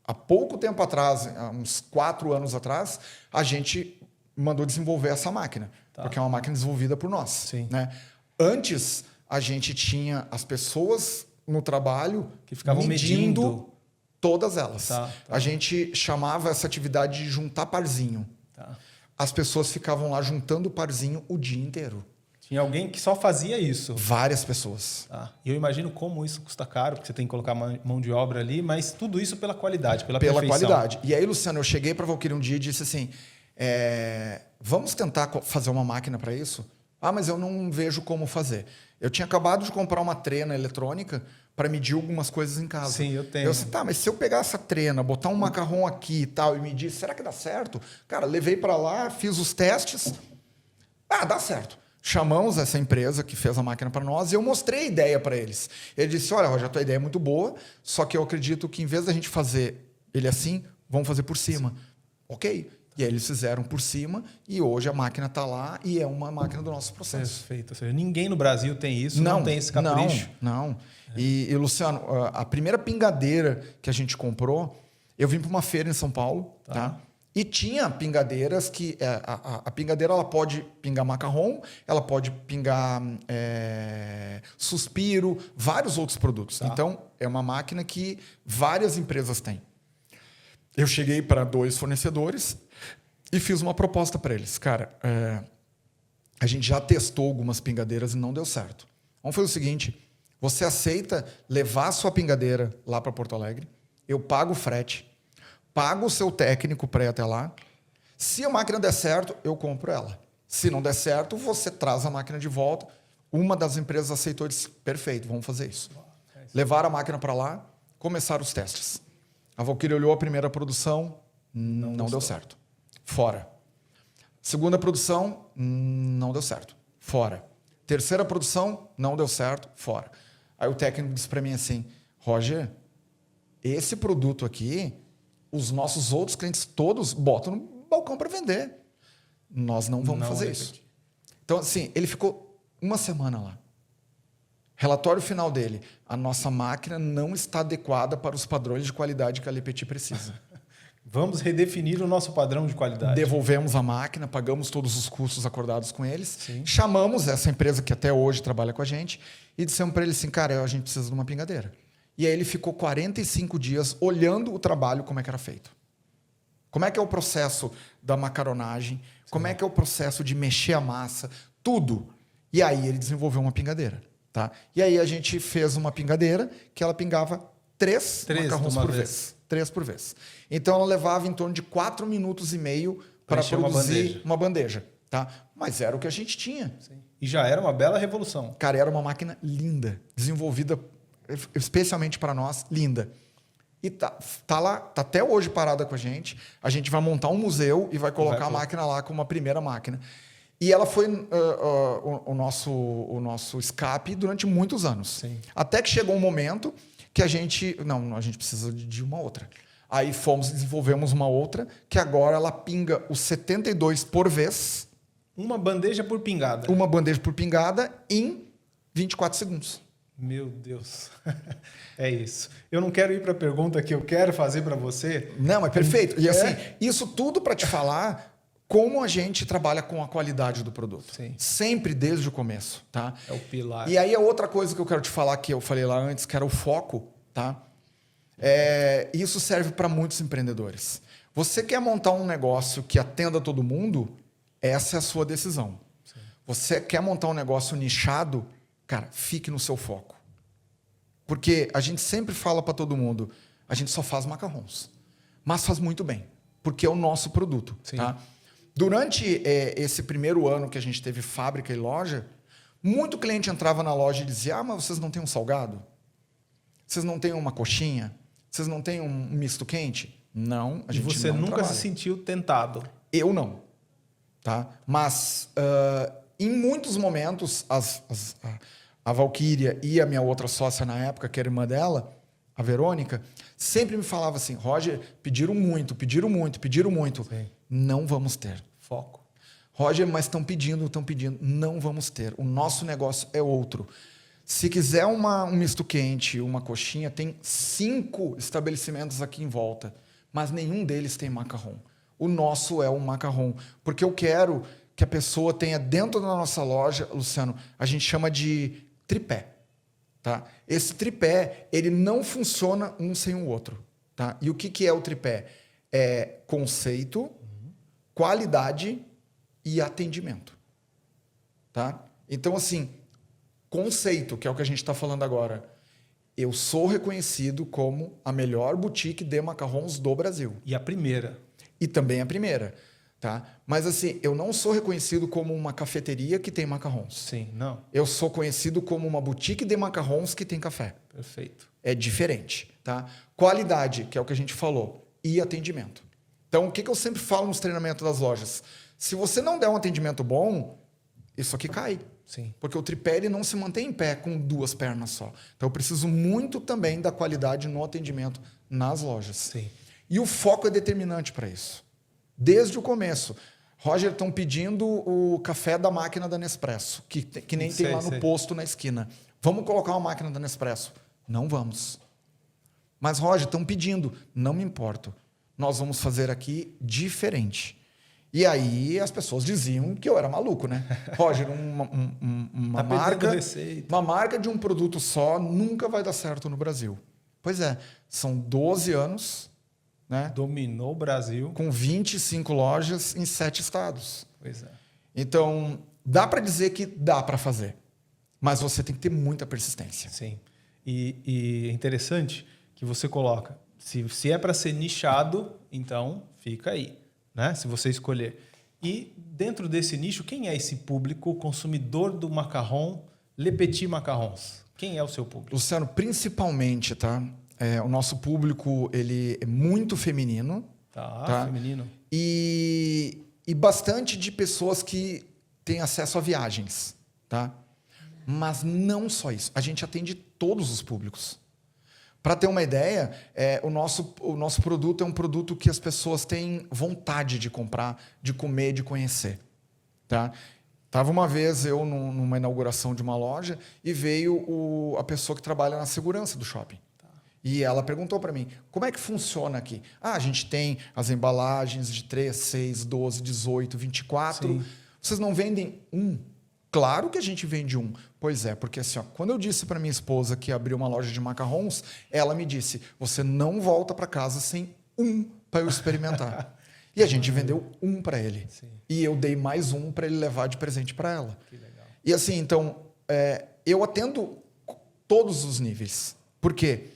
Speaker 2: Há pouco tempo atrás, há uns 4 anos atrás, a gente mandou desenvolver essa máquina. Porque é uma máquina desenvolvida por nós.
Speaker 1: Sim.
Speaker 2: Né? Antes, a gente tinha as pessoas no trabalho
Speaker 1: que ficavam medindo
Speaker 2: todas elas. A gente chamava essa atividade de juntar parzinho. As pessoas ficavam lá juntando parzinho o dia inteiro.
Speaker 1: Tinha alguém que só fazia isso?
Speaker 2: Várias pessoas.
Speaker 1: E eu imagino como isso custa caro, porque você tem que colocar mão de obra ali, mas tudo isso pela qualidade, pela perfeição.
Speaker 2: Pela qualidade. E aí, Luciano, eu cheguei para a Valkyria um dia e disse assim, vamos tentar fazer uma máquina para isso? Mas eu não vejo como fazer. Eu tinha acabado de comprar uma trena eletrônica para medir algumas coisas em casa.
Speaker 1: Sim, eu tenho.
Speaker 2: Eu disse, mas se eu pegar essa trena, botar um macarrão aqui e tal, e medir, será que dá certo? Cara, levei para lá, fiz os testes. Dá certo. Chamamos essa empresa que fez a máquina para nós e eu mostrei a ideia para eles. Ele disse, olha, Roger, a tua ideia é muito boa, só que eu acredito que em vez da gente fazer ele assim, vamos fazer por cima. Ok. E aí eles fizeram por cima e hoje a máquina está lá e é uma máquina do nosso processo.
Speaker 1: Perfeito. Ou seja, ninguém no Brasil tem isso, não tem esse capricho.
Speaker 2: Não. E, Luciano, a primeira pingadeira que a gente comprou, eu vim para uma feira em São Paulo, tá? E tinha pingadeiras que... A pingadeira ela pode pingar macarrão, ela pode pingar suspiro, vários outros produtos. Então, é uma máquina que várias empresas têm. Eu cheguei para 2 fornecedores e fiz uma proposta para eles. Cara, a gente já testou algumas pingadeiras e não deu certo. Vamos fazer o seguinte, você aceita levar a sua pingadeira lá para Porto Alegre, eu pago o frete, pago o seu técnico para ir até lá. Se a máquina der certo, eu compro ela. Se não der certo, você traz a máquina de volta. Uma das empresas aceitou e disse, perfeito, vamos fazer isso. Levaram a máquina para lá, Começaram os testes. A Valkyria olhou a primeira produção, não deu certo. Fora. Segunda produção, não deu certo. Fora. Terceira produção, não deu certo. Fora. Aí o técnico disse para mim assim, Roger, esse produto aqui, os nossos outros clientes todos botam no balcão para vender. Nós não vamos fazer isso. Então, assim, ele ficou uma semana lá. Relatório final dele. A nossa máquina não está adequada para os padrões de qualidade que a Le Petit precisa.
Speaker 1: Vamos redefinir o nosso padrão de qualidade.
Speaker 2: Devolvemos a máquina, pagamos todos os custos acordados com eles.
Speaker 1: Sim.
Speaker 2: Chamamos essa empresa que até hoje trabalha com a gente e dissemos para ele assim, cara, a gente precisa de uma pingadeira. E aí ele ficou 45 dias olhando o trabalho, como é que era feito. Como é que é o processo da macaronagem, sim, como é que é o processo de mexer a massa, tudo. E aí ele desenvolveu uma pingadeira. Tá? E aí a gente fez uma pingadeira que ela pingava 3 macarrões por vez. 3 por vez. Então ela levava em torno de 4 minutos e meio para produzir uma bandeja. Tá? Mas era o que a gente tinha.
Speaker 1: Sim. E já era uma bela revolução.
Speaker 2: Cara, era uma máquina linda, desenvolvida especialmente para nós, linda. E tá lá, tá até hoje parada com a gente. A gente vai montar um museu e vai colocar a máquina lá como a primeira máquina. E ela foi o nosso escape durante muitos anos.
Speaker 1: Sim.
Speaker 2: Até que chegou um momento que a gente precisa de uma outra. Aí desenvolvemos uma outra, que agora ela pinga os 72 por vez.
Speaker 1: Uma bandeja por pingada.
Speaker 2: Uma bandeja por pingada em 24 segundos.
Speaker 1: Meu Deus. É isso. Eu não quero ir para a pergunta que eu quero fazer para você.
Speaker 2: Não, é perfeito. E assim, isso tudo para te falar como a gente trabalha com a qualidade do produto.
Speaker 1: Sim.
Speaker 2: Sempre desde o começo, tá?
Speaker 1: É o pilar.
Speaker 2: E aí a outra coisa que eu quero te falar, que eu falei lá antes, que era o foco, tá? Isso serve para muitos empreendedores. Você quer montar um negócio que atenda todo mundo? Essa é a sua decisão. Sim. Você quer montar um negócio nichado? Cara, fique no seu foco. Porque a gente sempre fala para todo mundo, a gente só faz macarrons. Mas faz muito bem, porque é o nosso produto.
Speaker 1: Sim.
Speaker 2: Tá? Durante esse primeiro ano que a gente teve fábrica e loja, muito cliente entrava na loja e dizia, mas vocês não têm um salgado? Vocês não têm uma coxinha? Vocês não têm um misto quente? Não, a gente não
Speaker 1: você nunca
Speaker 2: trabalha.
Speaker 1: Se sentiu tentado?
Speaker 2: Eu não. Tá? Mas em muitos momentos, a Valkyria e a minha outra sócia na época, que era irmã dela, a Verônica, sempre me falava assim, Roger, pediram muito.
Speaker 1: Sim.
Speaker 2: Não vamos ter.
Speaker 1: Foco.
Speaker 2: Roger, mas estão pedindo. Não vamos ter. O nosso negócio é outro. Se quiser um misto quente, uma coxinha, tem 5 estabelecimentos aqui em volta, mas nenhum deles tem macarrão. O nosso é um macarrão, porque eu quero que a pessoa tenha dentro da nossa loja, Luciano, a gente chama de tripé. Tá? Esse tripé, ele não funciona um sem o outro. Tá? E o que é o tripé? É conceito, qualidade e atendimento. Tá? Então, assim, conceito, que é o que a gente está falando agora. Eu sou reconhecido como a melhor boutique de macarrons do Brasil.
Speaker 1: E a primeira.
Speaker 2: E também a primeira. Tá? Mas assim, eu não sou reconhecido como uma cafeteria que tem macarrons.
Speaker 1: Sim, não.
Speaker 2: Eu sou conhecido como uma boutique de macarrons que tem café.
Speaker 1: Perfeito.
Speaker 2: É diferente. Tá? Qualidade, que é o que a gente falou, e atendimento. Então, o que eu sempre falo nos treinamentos das lojas? Se você não der um atendimento bom, isso aqui cai.
Speaker 1: Sim.
Speaker 2: Porque o tripé ele não se mantém em pé com 2 pernas só. Então, eu preciso muito também da qualidade no atendimento nas lojas.
Speaker 1: Sim.
Speaker 2: E o foco é determinante para isso. Desde o começo. Roger, estão pedindo o café da máquina da Nespresso, que nem tem lá no posto na esquina. Vamos colocar uma máquina da Nespresso? Não vamos. Mas, Roger, estão pedindo. Não me importo. Nós vamos fazer aqui diferente. E aí as pessoas diziam que eu era maluco, né? Roger, uma marca de um produto só nunca vai dar certo no Brasil. Pois é, são 12 anos... Né?
Speaker 1: Dominou o Brasil.
Speaker 2: Com 25 lojas em 7 estados.
Speaker 1: Pois é.
Speaker 2: Então, dá para dizer que dá para fazer. Mas você tem que ter muita persistência.
Speaker 1: Sim. E é interessante que você coloca, se é para ser nichado, então fica aí, né? Se você escolher. E dentro desse nicho, quem é esse público consumidor do macarrão Le Petit Macarrons? Quem é o seu público?
Speaker 2: Luciano, principalmente, tá? o nosso público ele é muito feminino.
Speaker 1: Tá, feminino.
Speaker 2: E bastante de pessoas que têm acesso a viagens, tá? Mas não só isso. A gente atende todos os públicos. Para ter uma ideia, o nosso produto é um produto que as pessoas têm vontade de comprar, de comer, de conhecer. Tá? Tava uma vez eu numa inauguração de uma loja e veio a pessoa que trabalha na segurança do shopping. Tá. E ela perguntou para mim, como é que funciona aqui? A gente tem as embalagens de 3, 6, 12, 18, 24. Sim. Vocês não vendem um? Claro que a gente vende um. Pois é, porque assim, quando eu disse para minha esposa que abriu uma loja de macarrons, ela me disse, você não volta para casa sem um para eu experimentar. E a gente vendeu um para ele. Sim. E eu dei mais um para ele levar de presente para ela. Que legal. E assim, então, eu atendo todos os níveis. Por quê?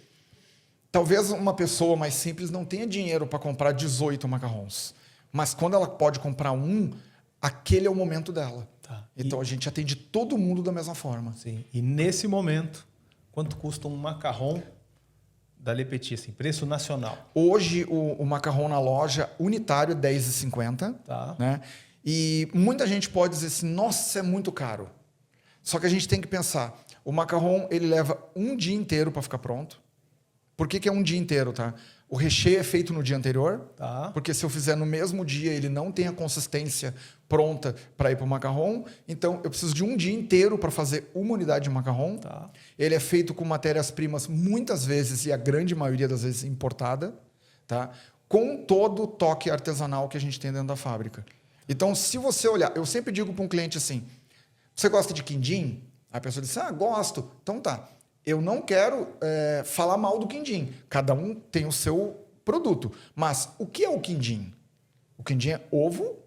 Speaker 2: Talvez uma pessoa mais simples não tenha dinheiro para comprar 18 macarrons. Mas quando ela pode comprar um, aquele é o momento dela. Tá. Então a gente atende todo mundo da mesma forma.
Speaker 1: Sim. E nesse momento, quanto custa um macarrão da Le Petit, assim, preço nacional?
Speaker 2: Hoje o macarrão na loja unitário é R$10,50.
Speaker 1: Tá.
Speaker 2: Né? E muita gente pode dizer assim, nossa, é muito caro. Só que a gente tem que pensar, o macarrão ele leva um dia inteiro para ficar pronto. Por que é um dia inteiro, tá? O recheio é feito no dia anterior, tá. Porque se eu fizer no mesmo dia, ele não tem a consistência pronta para ir para o macarrão. Então, eu preciso de um dia inteiro para fazer uma unidade de macarrão. Tá. Ele é feito com matérias-primas, muitas vezes, e a grande maioria das vezes, importada, tá? Com todo o toque artesanal que a gente tem dentro da fábrica. Então, se você olhar... Eu sempre digo para um cliente assim, você gosta de quindim? A pessoa diz, gosto. Então tá. Eu não quero falar mal do quindim. Cada um tem o seu produto. Mas o que é o quindim? O quindim é ovo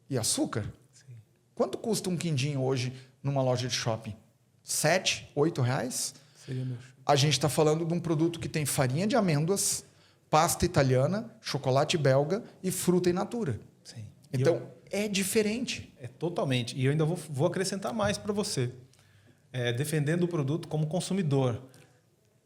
Speaker 2: e açúcar. Sim. Quanto custa um quindim hoje numa loja de shopping? 7, 8 reais?
Speaker 1: Seria meu.
Speaker 2: A gente está falando de um produto que tem farinha de amêndoas, pasta italiana, chocolate belga e fruta in natura.
Speaker 1: Sim.
Speaker 2: Então, é diferente.
Speaker 1: É totalmente. E eu ainda vou acrescentar mais para você. Defendendo o produto como consumidor.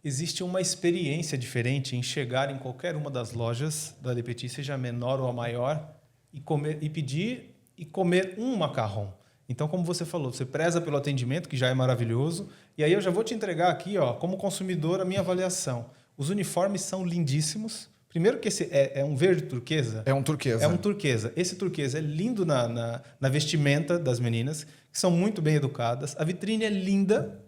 Speaker 1: Existe uma experiência diferente em chegar em qualquer uma das lojas da Le Petit, seja a menor ou a maior, e pedir e comer um macarrão. Então, como você falou, você preza pelo atendimento, que já é maravilhoso, e aí eu já vou te entregar aqui, como consumidor, a minha avaliação. Os uniformes são lindíssimos. Primeiro que esse é um verde turquesa.
Speaker 2: É um turquesa.
Speaker 1: É um turquesa. Esse turquesa é lindo na vestimenta das meninas, que são muito bem educadas. A vitrine é linda,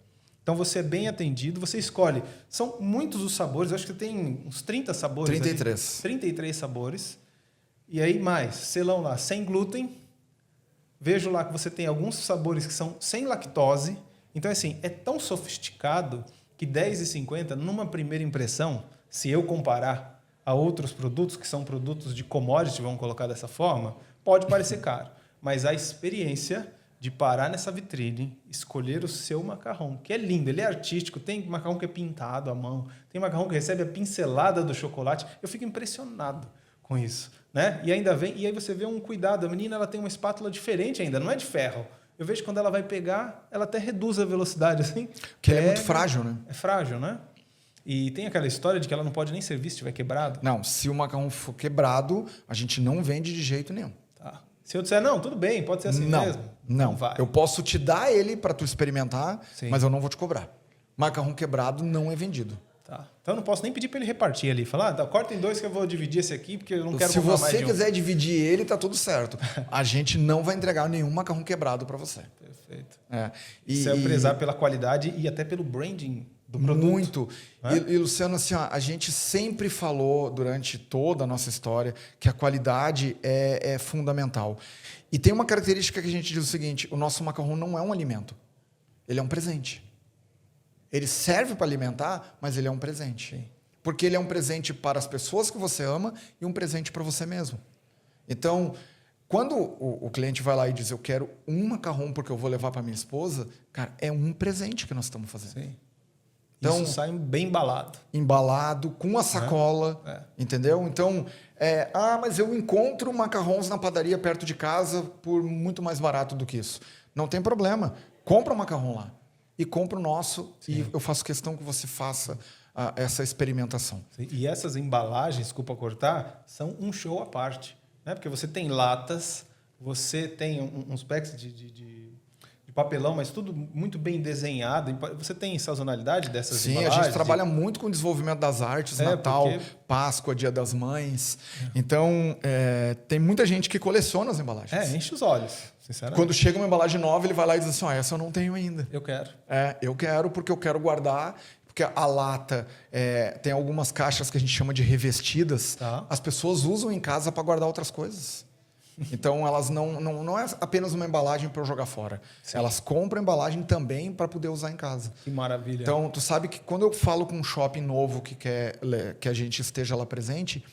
Speaker 1: então você é bem atendido. Você escolhe. São muitos os sabores, eu acho que tem uns 30 sabores.
Speaker 2: 33.
Speaker 1: 33 sabores. E aí mais, selão lá, sem glúten. Vejo lá que você tem alguns sabores que são sem lactose. Então, assim, é tão sofisticado que R$10,50, numa primeira impressão, se eu comparar a outros produtos, que são produtos de commodity, vamos colocar dessa forma, pode parecer caro. Mas a experiência de parar nessa vitrine, escolher o seu macarrão, que é lindo, ele é artístico, tem macarrão que é pintado à mão, tem macarrão que recebe a pincelada do chocolate, eu fico impressionado com isso. Né? E ainda vem, e aí você vê um cuidado, a menina ela tem uma espátula diferente ainda, não é de ferro. Eu vejo que quando ela vai pegar, ela até reduz a velocidade. Assim,
Speaker 2: porque ele é muito frágil, né?
Speaker 1: É frágil, né? E tem aquela história de que ela não pode nem servir se estiver quebrado.
Speaker 2: Não, se o macarrão for quebrado, a gente não vende de jeito nenhum.
Speaker 1: Tá. Se eu disser, não, tudo bem, pode ser assim mesmo.
Speaker 2: Não, vai. Eu posso te dar ele para tu experimentar,
Speaker 1: sim,
Speaker 2: mas eu não vou te cobrar. Macarrão quebrado não é vendido.
Speaker 1: Tá. Então eu não posso nem pedir para ele repartir ali. Falar, corta em 2 que eu vou dividir esse aqui, porque eu não quero comprar mais de um.
Speaker 2: Se você quiser dividir ele, tá tudo certo. A gente não vai entregar nenhum macarrão quebrado para você.
Speaker 1: Perfeito.
Speaker 2: Isso
Speaker 1: é prezar pela qualidade e até pelo branding do produto.
Speaker 2: Muito. E Luciano, assim, a gente sempre falou durante toda a nossa história que a qualidade é fundamental. E tem uma característica que a gente diz o seguinte, o nosso macarrão não é um alimento. Ele é um presente. Ele serve para alimentar, mas ele é um presente. Sim. Porque ele é um presente para as pessoas que você ama e um presente para você mesmo. Então, quando o cliente vai lá e diz, eu quero um macarrão porque eu vou levar para minha esposa, cara, é um presente que nós estamos fazendo.
Speaker 1: Sim. Então, isso sai bem embalado.
Speaker 2: Embalado, com a sacola, entendeu? Então, mas eu encontro macarrons na padaria perto de casa por muito mais barato do que isso. Não tem problema. Compra o macarrão lá. E compra o nosso. Sim. E eu faço questão que você faça essa experimentação.
Speaker 1: E essas embalagens, desculpa cortar, são um show à parte. Né? Porque você tem latas, você tem uns packs de papelão, mas tudo muito bem desenhado. Você tem sazonalidade dessas embalagens?
Speaker 2: Sim, a gente trabalha muito com o desenvolvimento das artes, Natal, Páscoa, Dia das Mães. Então, tem muita gente que coleciona as embalagens.
Speaker 1: Enche os olhos, sinceramente.
Speaker 2: Quando chega uma embalagem nova, ele vai lá e diz assim, essa eu não tenho ainda.
Speaker 1: Eu quero.
Speaker 2: Eu quero porque eu quero guardar, porque a lata, tem algumas caixas que a gente chama de revestidas.
Speaker 1: Tá.
Speaker 2: As pessoas usam em casa para guardar outras coisas. Então, elas não é apenas uma embalagem para eu jogar fora. Sim. Elas compram embalagem também para poder usar em casa.
Speaker 1: Que maravilha.
Speaker 2: Então, tu sabe que quando eu falo com um shopping novo que quer que a gente esteja lá presente,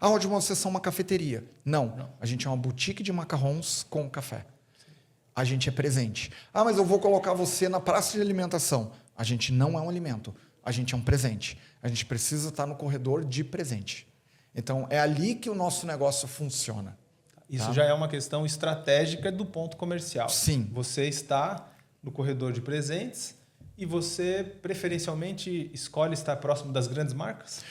Speaker 2: onde vocês são uma cafeteria? Não. A gente é uma boutique de macarrons com café. Sim. A gente é presente. Mas eu vou colocar você na praça de alimentação. A gente não é um alimento. A gente é um presente. A gente precisa estar no corredor de presente. Então, é ali que o nosso negócio funciona.
Speaker 1: Isso já é uma questão estratégica do ponto comercial.
Speaker 2: Sim.
Speaker 1: Você está no corredor de presentes e você preferencialmente escolhe estar próximo das grandes marcas?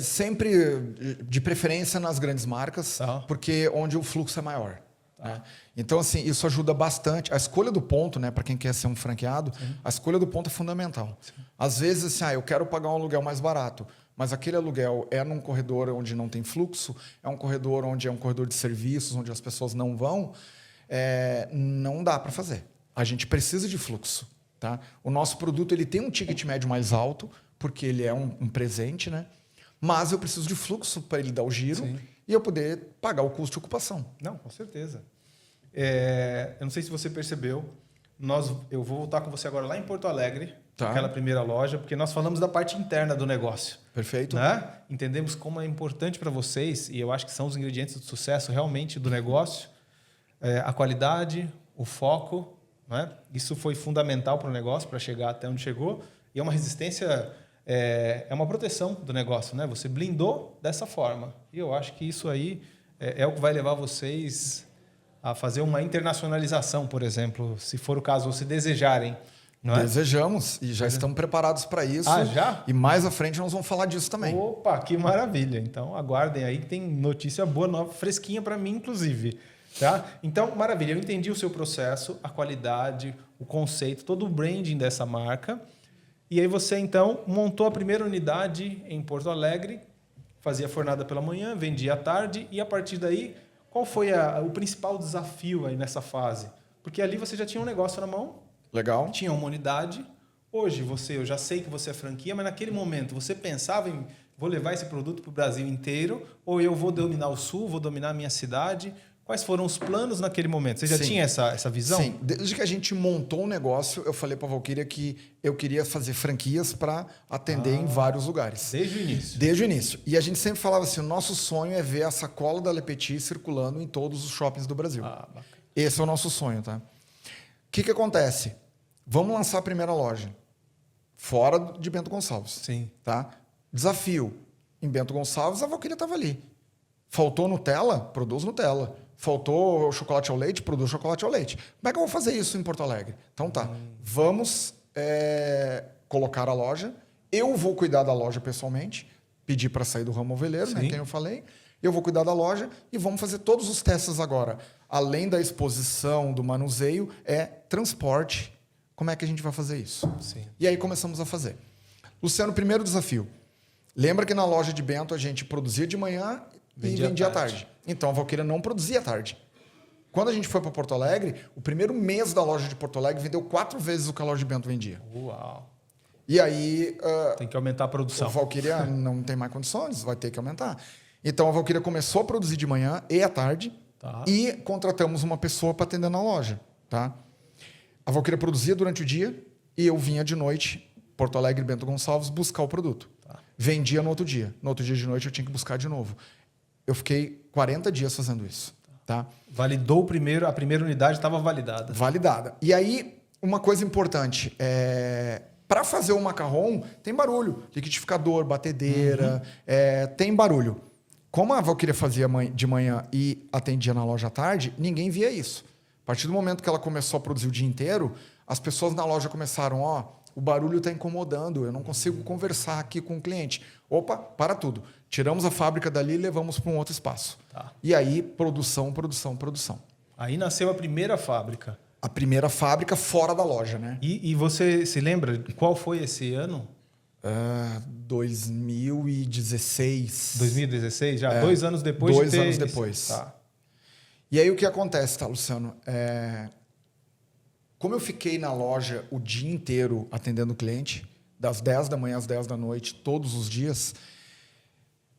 Speaker 2: Sempre de preferência nas grandes marcas, porque onde o fluxo é maior. Né? Então, assim, isso ajuda bastante. A escolha do ponto, né, para quem quer ser um franqueado, a escolha do ponto é fundamental. Sim. Às vezes, assim, eu quero pagar um aluguel mais barato. Mas aquele aluguel é num corredor onde não tem fluxo, é um corredor onde é um corredor de serviços, onde as pessoas não vão, não dá para fazer. A gente precisa de fluxo. Tá? O nosso produto ele tem um ticket médio mais alto, porque ele é um presente, né? Mas eu preciso de fluxo para ele dar o giro. Sim. E eu poder pagar o custo de ocupação.
Speaker 1: Não, com certeza. Eu não sei se você percebeu, eu vou voltar com você agora lá em Porto Alegre, aquela primeira loja, porque nós falamos da parte interna do negócio.
Speaker 2: Perfeito.
Speaker 1: Né? Entendemos como é importante para vocês, e eu acho que são os ingredientes do sucesso realmente do negócio, a qualidade, o foco. Né? Isso foi fundamental para o negócio, para chegar até onde chegou, e é uma resistência, é uma proteção do negócio. Né? Você blindou dessa forma. E eu acho que isso aí é o que vai levar vocês a fazer uma internacionalização, por exemplo, se for o caso, ou se desejarem. Não
Speaker 2: Desejamos e já estamos preparados para isso.
Speaker 1: Já?
Speaker 2: E mais à frente nós vamos falar disso também.
Speaker 1: Opa, que maravilha. Então, aguardem aí que tem notícia boa, nova, fresquinha para mim, inclusive. Tá? Então, maravilha. Eu entendi o seu processo, a qualidade, o conceito, todo o branding dessa marca. E aí você, então, montou a primeira unidade em Porto Alegre, fazia fornada pela manhã, vendia à tarde. E, a partir daí, qual foi o principal desafio aí nessa fase? Porque ali você já tinha um negócio na mão.
Speaker 2: Legal.
Speaker 1: Tinha uma unidade. Hoje, eu já sei que você é franquia, mas naquele momento você pensava em vou levar esse produto para o Brasil inteiro ou eu vou dominar o Sul, vou dominar a minha cidade? Quais foram os planos naquele momento? Você já tinha essa visão?
Speaker 2: Sim. Desde que a gente montou o negócio, eu falei para a Valquíria que eu queria fazer franquias para atender em vários lugares.
Speaker 1: Desde o início?
Speaker 2: Desde o início. E a gente sempre falava assim, o nosso sonho é ver a sacola da Le Petit circulando em todos os shoppings do Brasil.
Speaker 1: Bacana.
Speaker 2: Esse é o nosso sonho, tá? O que acontece? Vamos lançar a primeira loja fora de Bento Gonçalves.
Speaker 1: Sim.
Speaker 2: Tá? Desafio. Em Bento Gonçalves, a Valquíria estava ali. Faltou Nutella? Produz Nutella. Faltou chocolate ao leite? Produz chocolate ao leite. Como é que eu vou fazer isso em Porto Alegre? Então tá, vamos colocar a loja. Eu vou cuidar da loja pessoalmente. Pedir para sair do ramo ovelheiro, né, quem eu falei. Eu vou cuidar da loja e vamos fazer todos os testes agora. Além da exposição, do manuseio, transporte. Como é que a gente vai fazer isso?
Speaker 1: Sim.
Speaker 2: E aí começamos a fazer. Luciano, primeiro desafio. Lembra que na loja de Bento a gente produzia de manhã e vendia à tarde. Então a Valquíria não produzia à tarde. Quando a gente foi para Porto Alegre, o primeiro mês da loja de Porto Alegre vendeu 4 vezes o que a loja de Bento vendia.
Speaker 1: Uau!
Speaker 2: E aí...
Speaker 1: tem que aumentar a produção.
Speaker 2: A Valquíria não tem mais condições, vai ter que aumentar. Então a Valquíria começou a produzir de manhã e à tarde e contratamos uma pessoa para atender na loja. Tá? A Valquíria produzia durante o dia e eu vinha de noite, Porto Alegre, Bento Gonçalves, buscar o produto. Vendia no outro dia. No outro dia de noite eu tinha que buscar de novo. Eu fiquei 40 dias fazendo isso. Tá?
Speaker 1: Validou a primeira unidade estava validada.
Speaker 2: Validada. E aí, uma coisa importante, para fazer o macarrão, tem barulho. Liquidificador, batedeira, tem barulho. Como a Valquíria fazia de manhã e atendia na loja à tarde, ninguém via isso. A partir do momento que ela começou a produzir o dia inteiro, as pessoas na loja começaram, o barulho está incomodando, eu não consigo conversar aqui com o cliente. Opa, para tudo. Tiramos a fábrica dali e levamos para um outro espaço.
Speaker 1: Tá.
Speaker 2: E aí, produção, produção, produção.
Speaker 1: Aí nasceu a primeira fábrica.
Speaker 2: A primeira fábrica fora da loja, né?
Speaker 1: E você se lembra qual foi esse ano?
Speaker 2: 2016.
Speaker 1: 2016? Já 2 anos depois de ter...
Speaker 2: 2 anos depois.
Speaker 1: Tá.
Speaker 2: E aí o que acontece, tá, Luciano? Como eu fiquei na loja o dia inteiro atendendo o cliente, das 10 da manhã às 10 da noite, todos os dias,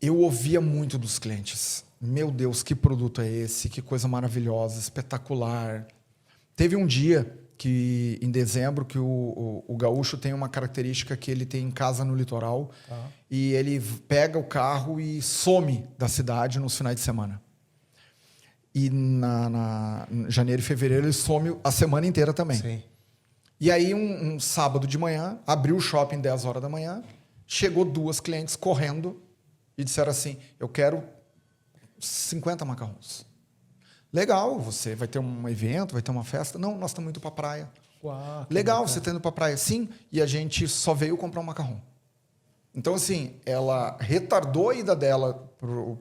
Speaker 2: eu ouvia muito dos clientes. Meu Deus, que produto é esse? Que coisa maravilhosa, espetacular. Teve um dia, em dezembro, que o gaúcho tem uma característica que ele tem casa no litoral, e ele pega o carro e some da cidade nos finais de semana. E em janeiro e fevereiro ele some a semana inteira também.
Speaker 1: Sim.
Speaker 2: E aí, um sábado de manhã, abriu o shopping 10 horas da manhã, chegou 2 clientes correndo e disseram assim, eu quero 50 macarrons. Legal, você vai ter um evento, vai ter uma festa? Não, nós estamos indo para a praia.
Speaker 1: Uau,
Speaker 2: Legal,
Speaker 1: bacana.
Speaker 2: você está indo para a praia? Sim, e a gente só veio comprar um macarrão. Então, assim, ela retardou a ida dela pro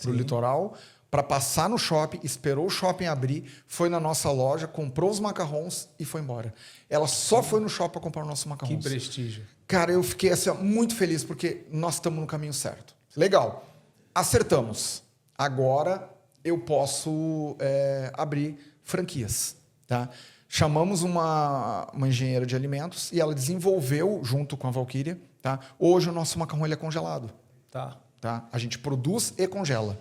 Speaker 2: litoral para passar no shopping, esperou o shopping abrir, foi na nossa loja, comprou os macarrons e foi embora. Ela só foi no shopping para comprar o nosso macarrão.
Speaker 1: Que prestígio.
Speaker 2: Cara, eu fiquei assim, muito feliz porque nós estamos no caminho certo. Legal, acertamos. Agora eu posso abrir franquias. Tá? Chamamos uma engenheira de alimentos e ela desenvolveu, junto com a Valkyria, tá? Hoje o nosso macarrão ele é congelado.
Speaker 1: Tá.
Speaker 2: Tá? A gente produz e congela.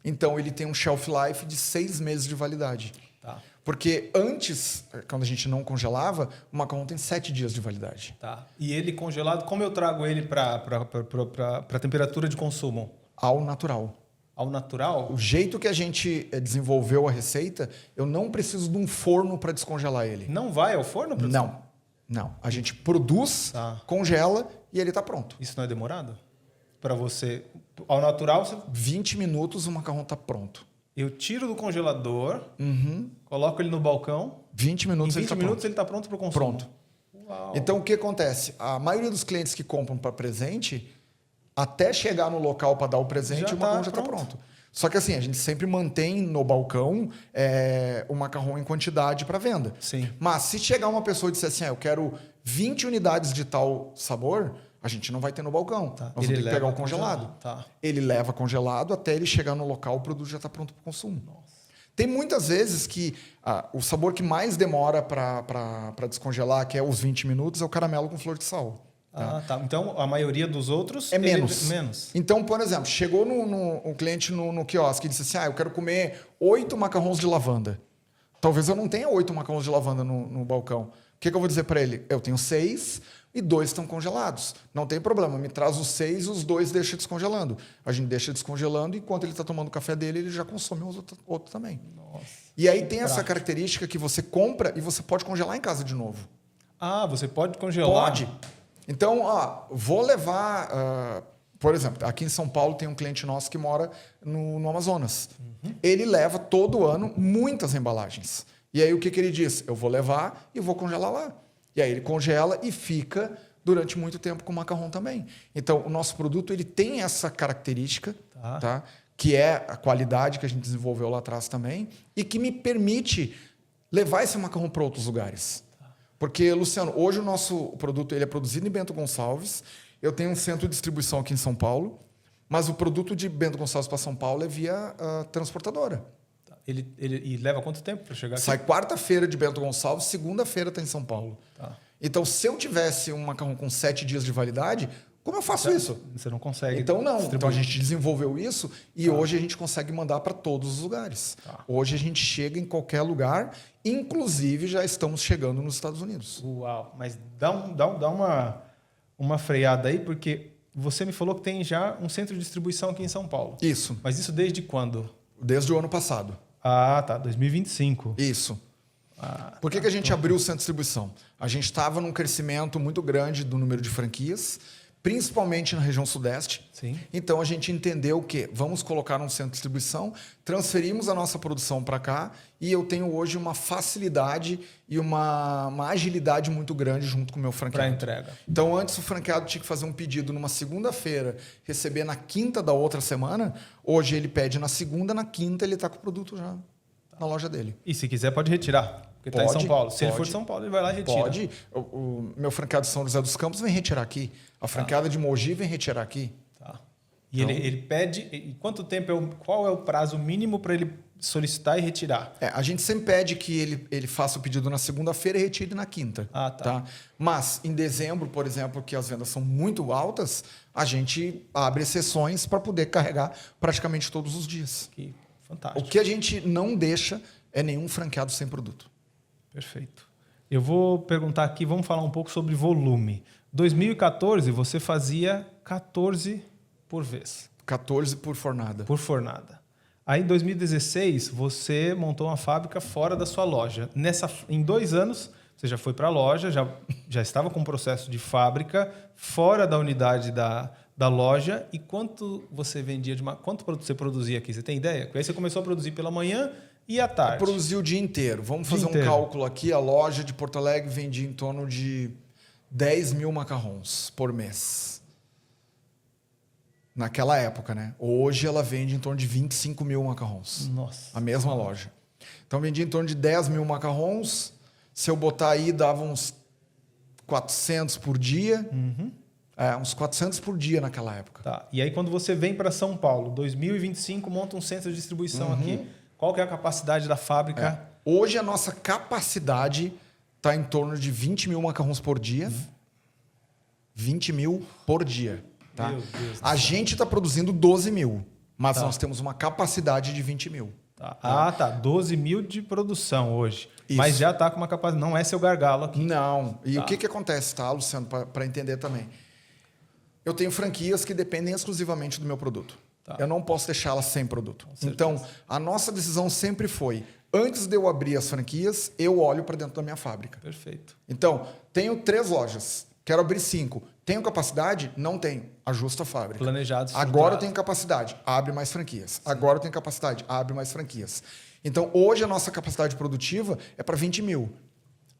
Speaker 2: Então, ele tem um shelf life de 6 meses de validade.
Speaker 1: Tá.
Speaker 2: Porque antes, quando a gente não congelava, o macarrão tem 7 dias de validade.
Speaker 1: Tá. E ele congelado, como eu trago ele para temperatura de consumo?
Speaker 2: Ao natural.
Speaker 1: Ao natural?
Speaker 2: O jeito que a gente desenvolveu a receita, eu não preciso de um forno para descongelar ele.
Speaker 1: Não vai ao forno? Produção?
Speaker 2: Não. A gente produz, congela e ele está pronto.
Speaker 1: Isso não é demorado? Para você... Ao natural, você...
Speaker 2: 20 minutos o macarrão está pronto.
Speaker 1: Eu tiro do congelador, coloco ele no balcão.
Speaker 2: 20 minutos
Speaker 1: em 20
Speaker 2: ele está
Speaker 1: minutos
Speaker 2: pronto.
Speaker 1: ele está pronto para o consumo.
Speaker 2: Pronto.
Speaker 1: Uau.
Speaker 2: Então, o que acontece? A maioria dos clientes que compram para presente, até chegar no local para dar o presente, o macarrão já está pronto. Só que assim, a gente sempre mantém no balcão o macarrão em quantidade para venda.
Speaker 1: Sim.
Speaker 2: Mas se chegar uma pessoa e disser assim, eu quero 20 unidades de tal sabor, a gente não vai ter no balcão.
Speaker 1: Tá.
Speaker 2: Nós vamos ter que pegar o congelado.
Speaker 1: Tá.
Speaker 2: Ele leva congelado até ele chegar no local, o produto já está pronto para o consumo. Nossa. Tem muitas vezes que o sabor que mais demora para descongelar, que é os 20 minutos, é o caramelo com flor de sal.
Speaker 1: Tá. Então, a maioria dos outros...
Speaker 2: É menos.
Speaker 1: Menos.
Speaker 2: Então, por exemplo, chegou um cliente no quiosque e disse assim, eu quero comer 8 macarrons de lavanda. Talvez eu não tenha 8 macarrons de lavanda no balcão. O que eu vou dizer para ele? Eu tenho 6 e 2 estão congelados. Não tem problema, me traz os 6 e os 2 deixa descongelando. A gente deixa descongelando e enquanto ele está tomando o café dele, ele já consome os outros também.
Speaker 1: Nossa,
Speaker 2: e aí tem essa característica que você compra e você pode congelar em casa de novo.
Speaker 1: Você pode congelar?
Speaker 2: Pode. Então, vou levar... por exemplo, aqui em São Paulo tem um cliente nosso que mora no Amazonas. Ele leva todo ano muitas embalagens. E aí o que ele diz? Eu vou levar e vou congelar lá. E aí ele congela e fica durante muito tempo com o macarrão também. Então, o nosso produto ele tem essa característica, tá? Que é a qualidade que a gente desenvolveu lá atrás também e que me permite levar esse macarrão para outros lugares. Porque, Luciano, hoje o nosso produto ele é produzido em Bento Gonçalves. Eu tenho um centro de distribuição aqui em São Paulo, mas o produto de Bento Gonçalves para São Paulo é via transportadora.
Speaker 1: E leva quanto tempo para chegar aqui?
Speaker 2: Sai quarta-feira de Bento Gonçalves, segunda-feira está em São Paulo.
Speaker 1: Tá.
Speaker 2: Então, se eu tivesse um macarrão com 7 dias de validade, como eu faço isso?
Speaker 1: Você não consegue.
Speaker 2: Então, não. Então, a gente desenvolveu isso e hoje a gente consegue mandar para todos os lugares. Hoje a gente chega em qualquer lugar, inclusive já estamos chegando nos Estados Unidos.
Speaker 1: Uau! Mas dá uma freada aí, porque você me falou que tem já um centro de distribuição aqui em São Paulo.
Speaker 2: Isso.
Speaker 1: Mas isso desde quando?
Speaker 2: Desde o ano passado.
Speaker 1: 2025.
Speaker 2: Isso. Por que a gente abriu o centro de distribuição? A gente estava num crescimento muito grande do número de franquias, principalmente na região sudeste.
Speaker 1: Sim.
Speaker 2: Então a gente entendeu que vamos colocar um centro de distribuição, transferimos a nossa produção para cá e eu tenho hoje uma facilidade e uma agilidade muito grande junto com o meu franqueado.
Speaker 1: Para entrega.
Speaker 2: Então antes o franqueado tinha que fazer um pedido numa segunda-feira, receber na quinta da outra semana. Hoje ele pede na segunda, na quinta ele está com o produto já na loja dele.
Speaker 1: E se quiser pode retirar, porque está em São Paulo. Se ele for de São Paulo, ele vai lá e retira.
Speaker 2: Pode. O meu franqueado de São José dos Campos vem retirar aqui. A franqueada de Mogi vem retirar aqui.
Speaker 1: Tá. E
Speaker 2: Então,
Speaker 1: ele pede... E quanto tempo qual é o prazo mínimo para ele solicitar e retirar?
Speaker 2: a gente sempre pede que ele faça o pedido na segunda-feira e retire na quinta.
Speaker 1: Ah, tá.
Speaker 2: Mas em dezembro, por exemplo, que as vendas são muito altas, a gente abre exceções para poder carregar praticamente todos os dias.
Speaker 1: Que fantástico.
Speaker 2: O que a gente não deixa é nenhum franqueado sem produto.
Speaker 1: Perfeito. Eu vou perguntar aqui, vamos falar um pouco sobre volume. 2014, você fazia 14 por vez.
Speaker 2: 14 por fornada.
Speaker 1: Por fornada. Aí, em 2016, você montou uma fábrica fora da sua loja. Em 2 anos, você já foi para a loja, já estava com o processo de fábrica, fora da unidade da loja. E quanto você vendia quanto você produzia aqui? Você tem ideia? Aí você começou a produzir pela manhã e à tarde.
Speaker 2: Eu produzi o dia inteiro. Vamos fazer um cálculo aqui. A loja de Porto Alegre vendia em torno de 10 mil macarrons por mês. Naquela época, né? Hoje ela vende em torno de 25 mil macarrons.
Speaker 1: Nossa.
Speaker 2: A mesma loja. Então vendia em torno de 10 mil macarrons. Se eu botar aí, dava uns 400 por dia.
Speaker 1: Uhum.
Speaker 2: Uns 400 por dia naquela época.
Speaker 1: Tá. E aí, quando você vem para São Paulo, 2025, monta um centro de distribuição aqui. Qual que é a capacidade da fábrica?
Speaker 2: Hoje a nossa capacidade está em torno de 20 mil macarrons por dia. 20 mil por dia. Tá?
Speaker 1: Meu Deus do
Speaker 2: A
Speaker 1: céu.
Speaker 2: gente está produzindo 12 mil, mas
Speaker 1: Tá.
Speaker 2: nós temos uma capacidade de 20 mil.
Speaker 1: Tá. Ah, tá. 12 mil de produção hoje.
Speaker 2: Isso.
Speaker 1: Mas já está com uma capacidade. Não é seu gargalo aqui.
Speaker 2: Não. E
Speaker 1: Tá.
Speaker 2: o que acontece, tá, Luciano, para entender também? Eu tenho franquias que dependem exclusivamente do meu produto.
Speaker 1: Tá.
Speaker 2: Eu não posso deixá-las sem produto.
Speaker 1: certeza.
Speaker 2: Então, a nossa decisão sempre foi, antes de eu abrir as franquias, eu olho para dentro da minha fábrica.
Speaker 1: Perfeito.
Speaker 2: Então, tenho 3 lojas, quero abrir 5. Tenho capacidade? Não tenho. Ajusta a fábrica.
Speaker 1: Planejado.
Speaker 2: Agora eu
Speaker 1: estruturado.
Speaker 2: tenho capacidade, abre mais franquias. Agora eu tenho capacidade, abre mais franquias. Então, hoje a nossa capacidade produtiva é para 20 mil.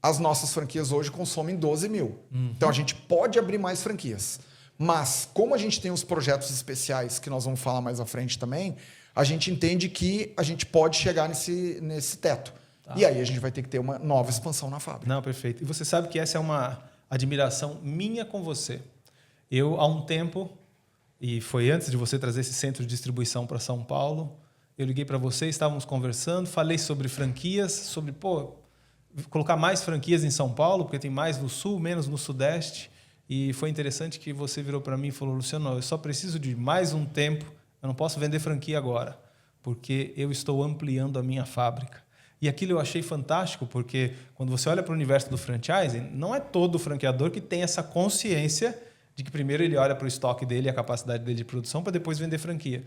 Speaker 2: As nossas franquias hoje consomem 12 mil. Então, a gente pode abrir mais franquias. Mas, como a gente tem os projetos especiais, que nós vamos falar mais à frente também, a gente entende que a gente pode chegar nesse teto.
Speaker 1: Tá.
Speaker 2: E aí a gente vai ter que ter uma nova expansão na fábrica.
Speaker 1: Não, perfeito. E você sabe que essa é uma admiração minha com você. Eu, há um tempo, e foi antes de você trazer esse centro de distribuição para São Paulo, eu liguei para você, estávamos conversando, falei sobre franquias, sobre colocar mais franquias em São Paulo, porque tem mais no Sul, menos no Sudeste. E foi interessante que você virou para mim e falou, Luciano, eu só preciso de mais um tempo, eu não posso vender franquia agora, porque eu estou ampliando a minha fábrica. E aquilo eu achei fantástico, porque quando você olha para o universo do franchising, não é todo franqueador que tem essa consciência de que primeiro ele olha para o estoque dele e a capacidade dele de produção para depois vender franquia.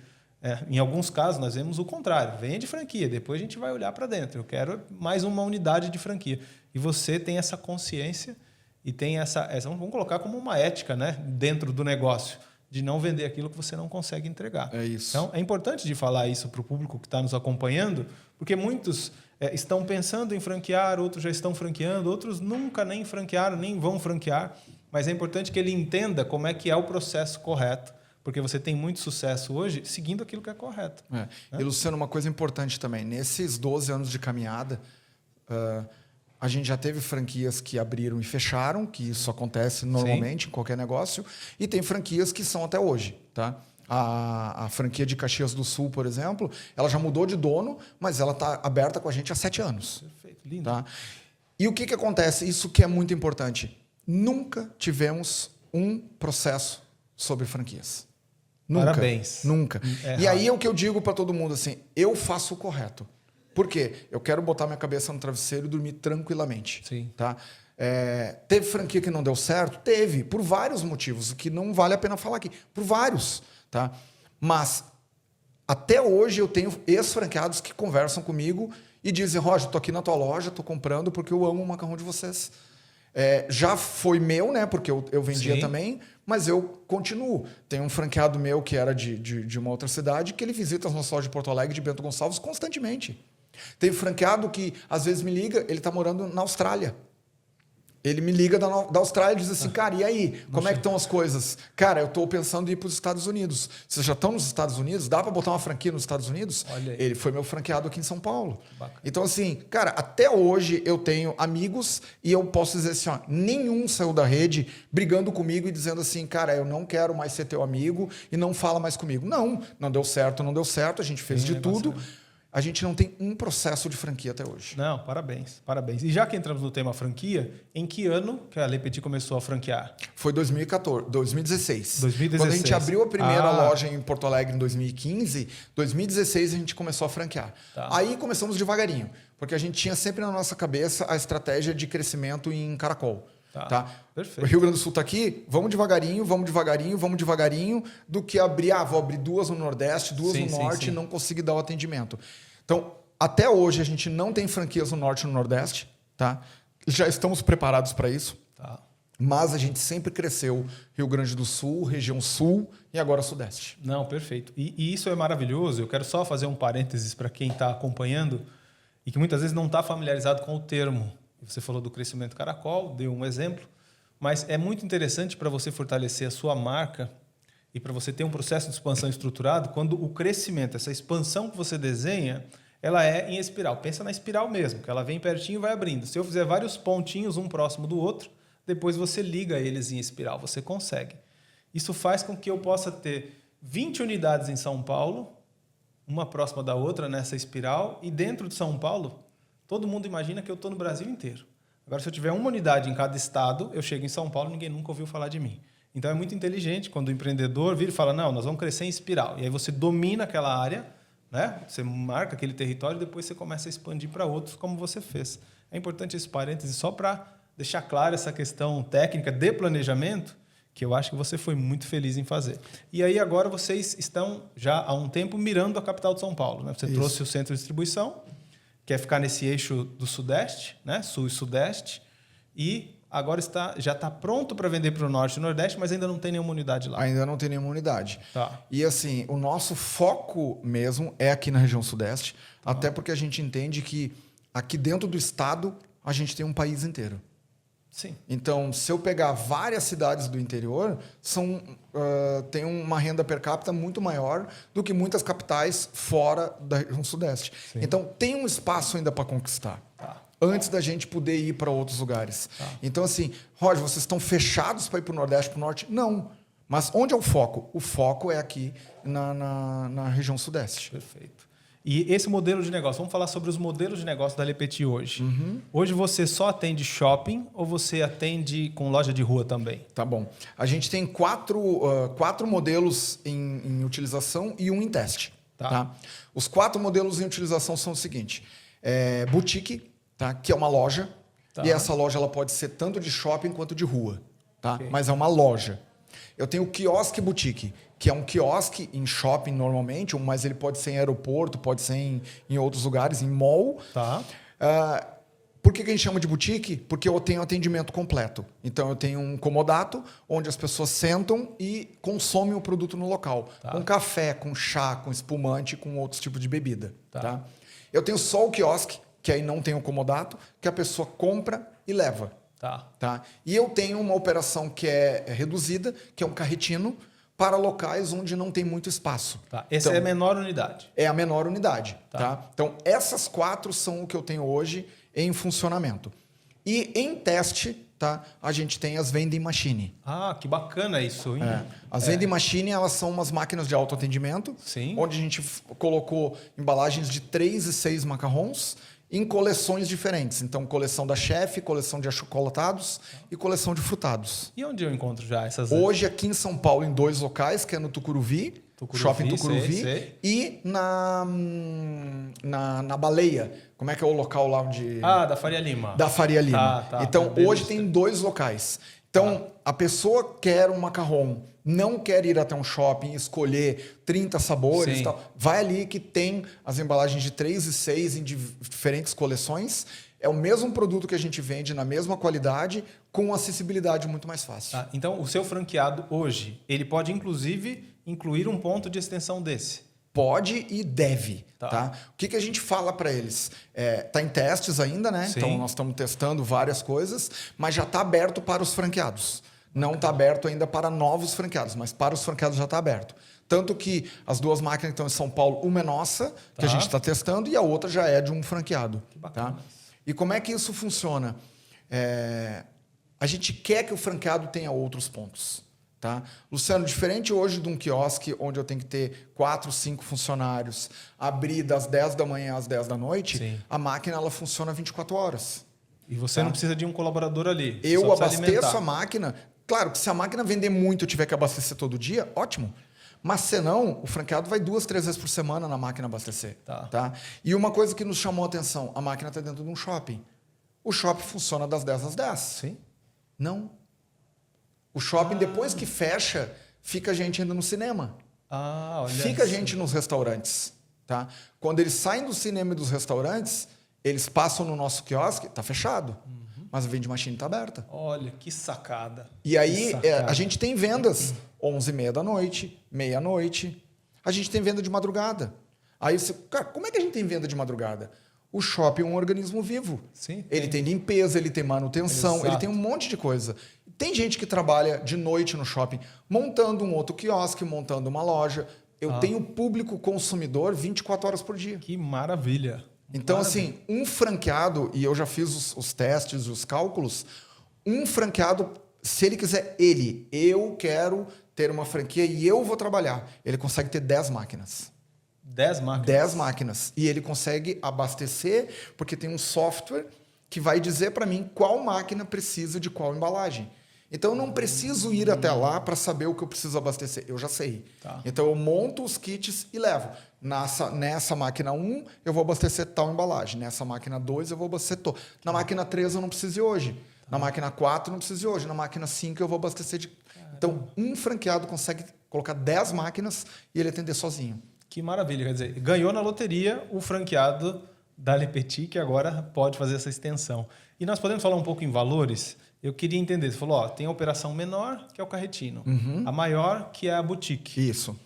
Speaker 1: Em alguns casos, nós vemos o contrário. Vende franquia, depois a gente vai olhar para dentro. Eu quero mais uma unidade de franquia. E você tem essa consciência e tem essa vamos colocar como uma ética, né, dentro do negócio, de não vender aquilo que você não consegue entregar.
Speaker 2: É isso.
Speaker 1: Então, é importante de falar isso para o público que está nos acompanhando, porque muitos estão pensando em franquear, outros já estão franqueando, outros nunca nem franquearam, nem vão franquear, mas é importante que ele entenda como é que é o processo correto, porque você tem muito sucesso hoje seguindo aquilo que é correto.
Speaker 2: Né? E, Luciano, uma coisa importante também, nesses 12 anos de caminhada, a gente já teve franquias que abriram e fecharam, que isso acontece normalmente em qualquer negócio, e tem franquias que são até hoje. Tá? A franquia de Caxias do Sul, por exemplo, ela já mudou de dono, mas ela está aberta com a gente há 7 anos.
Speaker 1: Perfeito, lindo.
Speaker 2: Tá? E o que acontece? Isso que é muito importante. Nunca tivemos um processo sobre franquias. Nunca.
Speaker 1: Parabéns.
Speaker 2: Nunca.
Speaker 1: É
Speaker 2: e aí é o que eu digo para todo mundo assim, eu faço o correto. Por quê? Eu quero botar minha cabeça no travesseiro e dormir tranquilamente.
Speaker 1: Sim.
Speaker 2: Tá? Teve franquia que não deu certo? Teve, por vários motivos, que não vale a pena falar aqui. Por vários. Tá? Mas, até hoje, eu tenho ex-franqueados que conversam comigo e dizem, Roger, estou aqui na tua loja, estou comprando porque eu amo o macarrão de vocês. Já foi meu, né? Porque eu vendia
Speaker 1: Sim.
Speaker 2: também, mas eu continuo. Tem um franqueado meu que era de uma outra cidade que ele visita as nossas lojas de Porto Alegre, de Bento Gonçalves, constantemente. Tem franqueado que às vezes me liga, ele está morando na Austrália. Ele me liga da Austrália e diz assim, cara, e aí? Como é que estão as coisas? Cara, eu estou pensando em ir para os Estados Unidos. Vocês já estão nos Estados Unidos? Dá para botar uma franquia nos Estados Unidos?
Speaker 1: Olha aí.
Speaker 2: Ele foi meu franqueado aqui em São Paulo.
Speaker 1: Bacana.
Speaker 2: Então, assim, cara, até hoje eu tenho amigos e eu posso dizer assim, ó, nenhum saiu da rede brigando comigo e dizendo assim, cara, eu não quero mais ser teu amigo e não fala mais comigo. Não deu certo, não deu certo, a gente fez de tudo. A gente não tem um processo de franquia até hoje.
Speaker 1: Não, parabéns, parabéns. E já que entramos no tema franquia, em que ano que a Le Petit começou a franquear?
Speaker 2: Foi 2016.
Speaker 1: 2016.
Speaker 2: Quando a gente abriu a primeira loja em Porto Alegre em 2015, 2016 a gente começou a franquear.
Speaker 1: Tá.
Speaker 2: Aí começamos devagarinho, porque a gente tinha sempre na nossa cabeça a estratégia de crescimento em caracol. Tá?
Speaker 1: Perfeito.
Speaker 2: O Rio Grande do Sul está aqui, vamos devagarinho, do que abrir, vou abrir 2 no Nordeste, 2 no Norte e não conseguir dar o atendimento. Então, até hoje a gente não tem franquias no Norte e no Nordeste, tá? Já estamos preparados para isso,
Speaker 1: tá.
Speaker 2: Mas a gente sempre cresceu Rio Grande do Sul, região Sul e agora Sudeste.
Speaker 1: Não, perfeito. E isso é maravilhoso. Eu quero só fazer um parênteses para quem está acompanhando e que muitas vezes não está familiarizado com o termo. Você falou do crescimento caracol, deu um exemplo, mas é muito interessante para você fortalecer a sua marca e para você ter um processo de expansão estruturado, quando o crescimento, essa expansão que você desenha, ela é em espiral. Pensa na espiral mesmo, que ela vem pertinho e vai abrindo. Se eu fizer vários pontinhos, um próximo do outro, depois você liga eles em espiral, você consegue. Isso faz com que eu possa ter 20 unidades em São Paulo, uma próxima da outra nessa espiral, e dentro de São Paulo, todo mundo imagina que eu estou no Brasil inteiro. Agora, se eu tiver uma unidade em cada estado, eu chego em São Paulo e ninguém nunca ouviu falar de mim. Então, é muito inteligente quando o empreendedor vira e fala, não, nós vamos crescer em espiral. E aí você domina aquela área, né? Você marca aquele território e depois você começa a expandir para outros, como você fez. É importante esse parêntese só para deixar clara essa questão técnica de planejamento, que eu acho que você foi muito feliz em fazer. E aí agora vocês estão já há um tempo mirando a capital de São Paulo, né? Você trouxe o centro de distribuição, quer ficar nesse eixo do Sudeste, né? Sul e Sudeste, e agora já está pronto para vender para o Norte e Nordeste, mas ainda não tem nenhuma unidade lá.
Speaker 2: Ainda não tem nenhuma unidade.
Speaker 1: Tá.
Speaker 2: E assim, o nosso foco mesmo é aqui na região Sudeste, até porque a gente entende que aqui dentro do estado a gente tem um país inteiro.
Speaker 1: Sim.
Speaker 2: Então, se eu pegar várias cidades do interior, tem uma renda per capita muito maior do que muitas capitais fora da região Sudeste. Sim. Então, tem um espaço ainda para conquistar.
Speaker 1: Tá.
Speaker 2: Antes da gente poder ir para outros lugares. Tá. Então, assim, Roger, vocês estão fechados para ir para o Nordeste, para o Norte? Não. Mas onde é o foco? O foco é aqui na região Sudeste.
Speaker 1: Perfeito. E esse modelo de negócio, vamos falar sobre os modelos de negócio da Le Petit hoje. Hoje você só atende shopping ou você atende com loja de rua também?
Speaker 2: Tá bom. A gente tem quatro modelos em utilização e um em teste. Tá? Os 4 modelos em utilização são o seguinte. Boutique, tá? Que é uma loja. Tá. E essa loja ela pode ser tanto de shopping quanto de rua. Tá? Okay. Mas é uma loja. Eu tenho o quiosque boutique, que é um quiosque em shopping normalmente, mas ele pode ser em aeroporto, pode ser em outros lugares, em mall.
Speaker 1: Tá.
Speaker 2: Por que a gente chama de boutique? Porque eu tenho atendimento completo. Então, eu tenho um comodato, onde as pessoas sentam e consomem o produto no local. Tá. Com café, com chá, com espumante, com outros tipos de bebida. Tá. Tá? Eu tenho só o quiosque, que aí não tem o comodato, que a pessoa compra e leva.
Speaker 1: Tá.
Speaker 2: Tá? E eu tenho uma operação que é reduzida, que é um carretino, para locais onde não tem muito espaço.
Speaker 1: Tá. Essa é a menor unidade?
Speaker 2: É a menor unidade. Tá. Então, essas 4 são o que eu tenho hoje em funcionamento. E em teste, tá, a gente tem as vending machine.
Speaker 1: Ah, que bacana isso, hein?
Speaker 2: As vending machine, elas são umas máquinas de autoatendimento, onde a gente colocou embalagens de 3 e 6 macarrons, em coleções diferentes. Então, coleção da Chef, coleção de achocolatados e coleção de frutados.
Speaker 1: E onde eu encontro já essas?
Speaker 2: Hoje, aqui em São Paulo, em 2 locais, que é no Tucuruvi, Shopping Tucuruvi, e na Baleia. Como é que é o local lá onde...
Speaker 1: da Faria Lima.
Speaker 2: Da Faria Lima. Então, hoje tem 2 locais. Então, a pessoa quer um macarrão, não quer ir até um shopping, escolher 30 sabores e tal. Vai ali que tem as embalagens de 3 e 6 em diferentes coleções. É o mesmo produto que a gente vende na mesma qualidade, com acessibilidade muito mais fácil.
Speaker 1: Tá? Então, o seu franqueado hoje, ele pode, inclusive, incluir um ponto de extensão desse?
Speaker 2: Pode e deve.
Speaker 1: Tá.
Speaker 2: Tá? O que a gente fala para eles? Está em testes ainda, né?
Speaker 1: Sim.
Speaker 2: Então, nós estamos testando várias coisas, mas já está aberto para os franqueados. Não está aberto ainda para novos franqueados, mas para os franqueados já está aberto. Tanto que as 2 máquinas que estão em São Paulo, uma é nossa, que a gente está testando, e a outra já é de um franqueado.
Speaker 1: Que bacana.
Speaker 2: Tá? E como é que isso funciona? A gente quer que o franqueado tenha outros pontos. Tá? Luciano, diferente hoje de um quiosque onde eu tenho que ter 4, 5 funcionários, abrir das 10 da manhã às 10 da noite,
Speaker 1: Sim.
Speaker 2: a máquina ela funciona 24 horas.
Speaker 1: E você não precisa de um colaborador ali.
Speaker 2: Eu
Speaker 1: só precisa
Speaker 2: abasteço
Speaker 1: alimentar.
Speaker 2: a máquina. Claro que se a máquina vender muito e eu tiver que abastecer todo dia, ótimo. Mas senão, o franqueado vai 2, 3 vezes por semana na máquina abastecer.
Speaker 1: Tá.
Speaker 2: E uma coisa que nos chamou a atenção, a máquina está dentro de um shopping. O shopping funciona das 10 às 10.
Speaker 1: Sim.
Speaker 2: Não. O shopping, depois que fecha, fica a gente ainda no cinema.
Speaker 1: Olha
Speaker 2: Fica a
Speaker 1: isso.
Speaker 2: gente nos restaurantes. Tá? Quando eles saem do cinema e dos restaurantes, eles passam no nosso quiosque, está fechado. Mas a vending machine está aberta.
Speaker 1: Olha, que sacada.
Speaker 2: E aí,
Speaker 1: Que sacada.
Speaker 2: a gente tem vendas 11h30 da noite, meia-noite. A gente tem venda de madrugada. Aí você, cara, como é que a gente tem venda de madrugada? O shopping é um organismo vivo.
Speaker 1: Sim,
Speaker 2: Ele tem limpeza, ele tem manutenção,
Speaker 1: Exato.
Speaker 2: ele tem um monte de coisa. Tem gente que trabalha de noite no shopping, montando um outro quiosque, montando uma loja. Eu tenho público consumidor 24 horas por dia.
Speaker 1: Que maravilha.
Speaker 2: Então,
Speaker 1: Maravilha.
Speaker 2: assim, um franqueado, e eu já fiz os testes e os cálculos, um franqueado, se ele quiser, eu quero ter uma franquia e eu vou trabalhar, ele consegue ter 10 máquinas.
Speaker 1: 10 máquinas.
Speaker 2: 10 máquinas. E ele consegue abastecer, porque tem um software que vai dizer para mim qual máquina precisa de qual embalagem. Então, eu não preciso ir até lá para saber o que eu preciso abastecer. Eu já sei.
Speaker 1: Tá.
Speaker 2: Então, eu monto os kits e levo. Nessa máquina 1, eu vou abastecer tal embalagem. Nessa máquina 2, eu vou abastecer tal. Na máquina 3, eu não preciso ir hoje. Na máquina 4, eu não preciso ir hoje. Na máquina 5, eu vou abastecer de... Então, um franqueado consegue colocar 10 máquinas e ele atender sozinho.
Speaker 1: Que maravilha. Quer dizer, ganhou na loteria o franqueado da Le Petit, que agora pode fazer essa extensão. E nós podemos falar um pouco em valores? Eu queria entender. Você falou, tem a operação menor, que é o carretino. A maior, que é a boutique.
Speaker 2: Isso.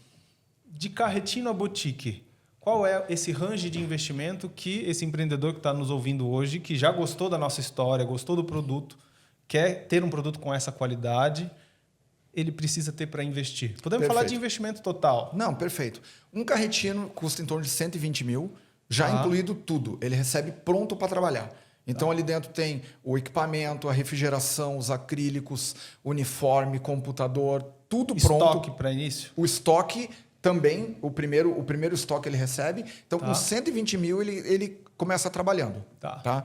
Speaker 1: De carretino a boutique, qual é esse range de investimento que esse empreendedor que está nos ouvindo hoje, que já gostou da nossa história, gostou do produto, quer ter um produto com essa qualidade, ele precisa ter para investir? Podemos falar de investimento total?
Speaker 2: Não, perfeito. Um carretino custa em torno de 120 mil, já incluído tudo. Ele recebe pronto para trabalhar. Então, ali dentro tem o equipamento, a refrigeração, os acrílicos, uniforme, computador, tudo pronto.
Speaker 1: Estoque para início?
Speaker 2: O estoque também, o primeiro estoque ele recebe. Então, com 120 mil, ele começa trabalhando. Tá?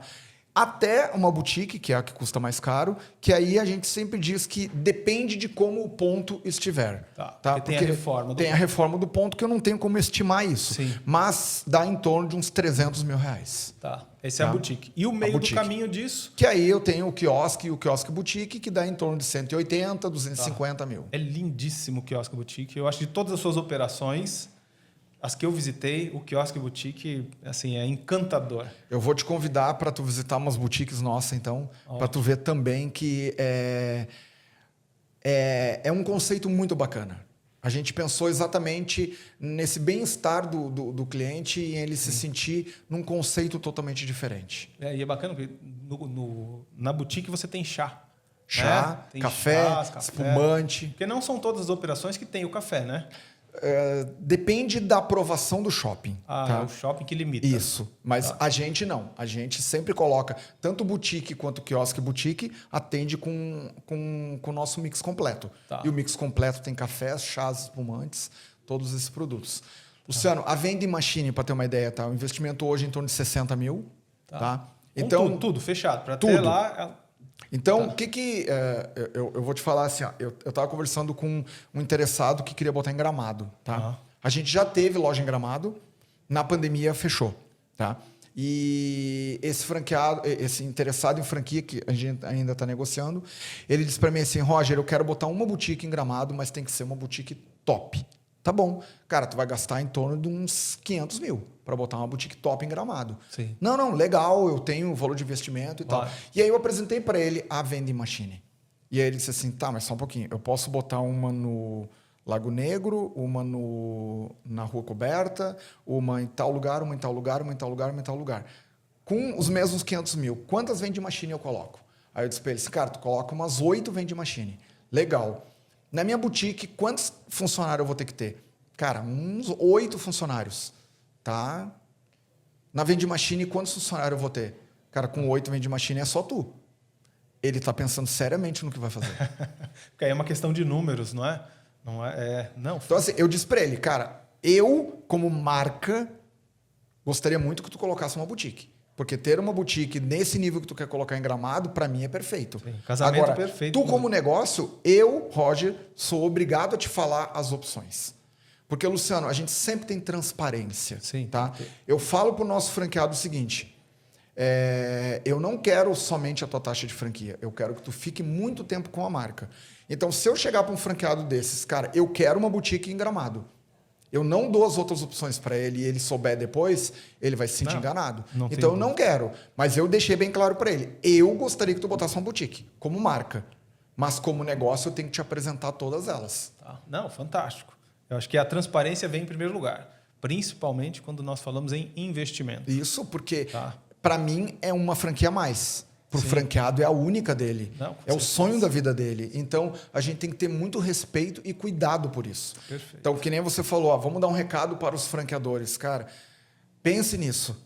Speaker 2: Até uma boutique, que é a que custa mais caro, que aí a gente sempre diz que depende de como o ponto estiver.
Speaker 1: Porque tem a reforma do
Speaker 2: Tem a reforma do ponto que eu não tenho como estimar isso.
Speaker 1: Sim.
Speaker 2: Mas dá em torno de uns 300 mil reais.
Speaker 1: Esse é a boutique. E o meio do caminho disso?
Speaker 2: Que aí eu tenho o quiosque boutique, que dá em torno de 180, 250 mil.
Speaker 1: É lindíssimo o quiosque boutique. Eu acho que de todas as suas operações, as que eu visitei, o quiosque boutique assim, é encantador.
Speaker 2: Eu vou te convidar para tu visitar umas boutiques nossas, então, para tu ver também que é um conceito muito bacana. A gente pensou exatamente nesse bem-estar do cliente e ele se sentir num conceito totalmente diferente.
Speaker 1: E é bacana porque na boutique você tem chá.
Speaker 2: Chá,
Speaker 1: né? Tem
Speaker 2: café,
Speaker 1: café,
Speaker 2: espumante.
Speaker 1: Porque não são todas as operações que tem o café, né?
Speaker 2: Depende da aprovação do shopping.
Speaker 1: É o shopping que limita.
Speaker 2: Isso. Mas a gente não. A gente sempre coloca, tanto boutique quanto quiosque boutique, atende com o nosso mix completo. E o mix completo tem cafés, chás, espumantes, todos esses produtos. Luciano, a vending machine, para ter uma ideia, tá? O investimento hoje é em torno de 60 mil. Tá?
Speaker 1: Então, tudo fechado. Para ter lá...
Speaker 2: Então, eu vou te falar assim, ó, eu estava conversando com um interessado que queria botar em Gramado. Tá? A gente já teve loja em Gramado, na pandemia fechou. Tá? E esse interessado em franquia, que a gente ainda está negociando, ele disse para mim assim, Roger, eu quero botar uma boutique em Gramado, mas tem que ser uma boutique top. Tá bom. Cara, tu vai gastar em torno de uns 500 mil para botar uma boutique top em Gramado.
Speaker 1: Sim.
Speaker 2: Não, legal, eu tenho valor de investimento e tal. E aí eu apresentei para ele a vending machine. E aí ele disse assim, tá, mas só um pouquinho. Eu posso botar uma no Lago Negro, uma na Rua Coberta, uma em tal lugar, uma em tal lugar, uma em tal lugar, uma em tal lugar. Com os mesmos 500 mil, quantas vending machine eu coloco? Aí eu disse para ele, cara, tu coloca umas 8 vending machine. Legal. Na minha boutique, quantos funcionários eu vou ter que ter? Cara, uns 8 funcionários, tá? Na vending machine, quantos funcionários eu vou ter? Cara, com 8 vending machine é só tu. Ele está pensando seriamente no que vai fazer.
Speaker 1: Porque aí é uma questão de números, não é? Não.
Speaker 2: Então, assim, eu disse para ele, cara, eu, como marca, gostaria muito que tu colocasse uma boutique. Porque ter uma boutique nesse nível que tu quer colocar em Gramado, para mim é perfeito.
Speaker 1: Sim, casamento
Speaker 2: agora,
Speaker 1: perfeito.
Speaker 2: Tu, como negócio, eu, Roger, sou obrigado a te falar as opções. Porque, Luciano, a gente sempre tem transparência.
Speaker 1: Sim,
Speaker 2: tá? Eu falo para o nosso franqueado o seguinte, eu não quero somente a tua taxa de franquia, eu quero que tu fique muito tempo com a marca. Então, se eu chegar para um franqueado desses, cara, eu quero uma boutique em Gramado, eu não dou as outras opções para ele e ele souber depois, ele vai se sentir enganado. Então, eu não quero, mas eu deixei bem claro para ele, eu gostaria que tu botasse uma boutique, como marca, mas como negócio eu tenho que te apresentar todas elas.
Speaker 1: Tá. Não, fantástico. Eu acho que a transparência vem em primeiro lugar, principalmente quando nós falamos em investimento.
Speaker 2: Isso, porque... Para mim, é uma franquia a mais. Para o franqueado, é a única dele. É o sonho da vida dele. Então, a gente tem que ter muito respeito e cuidado por isso.
Speaker 1: Perfeito.
Speaker 2: Então, que nem você falou, vamos dar um recado para os franqueadores. Cara, pense nisso.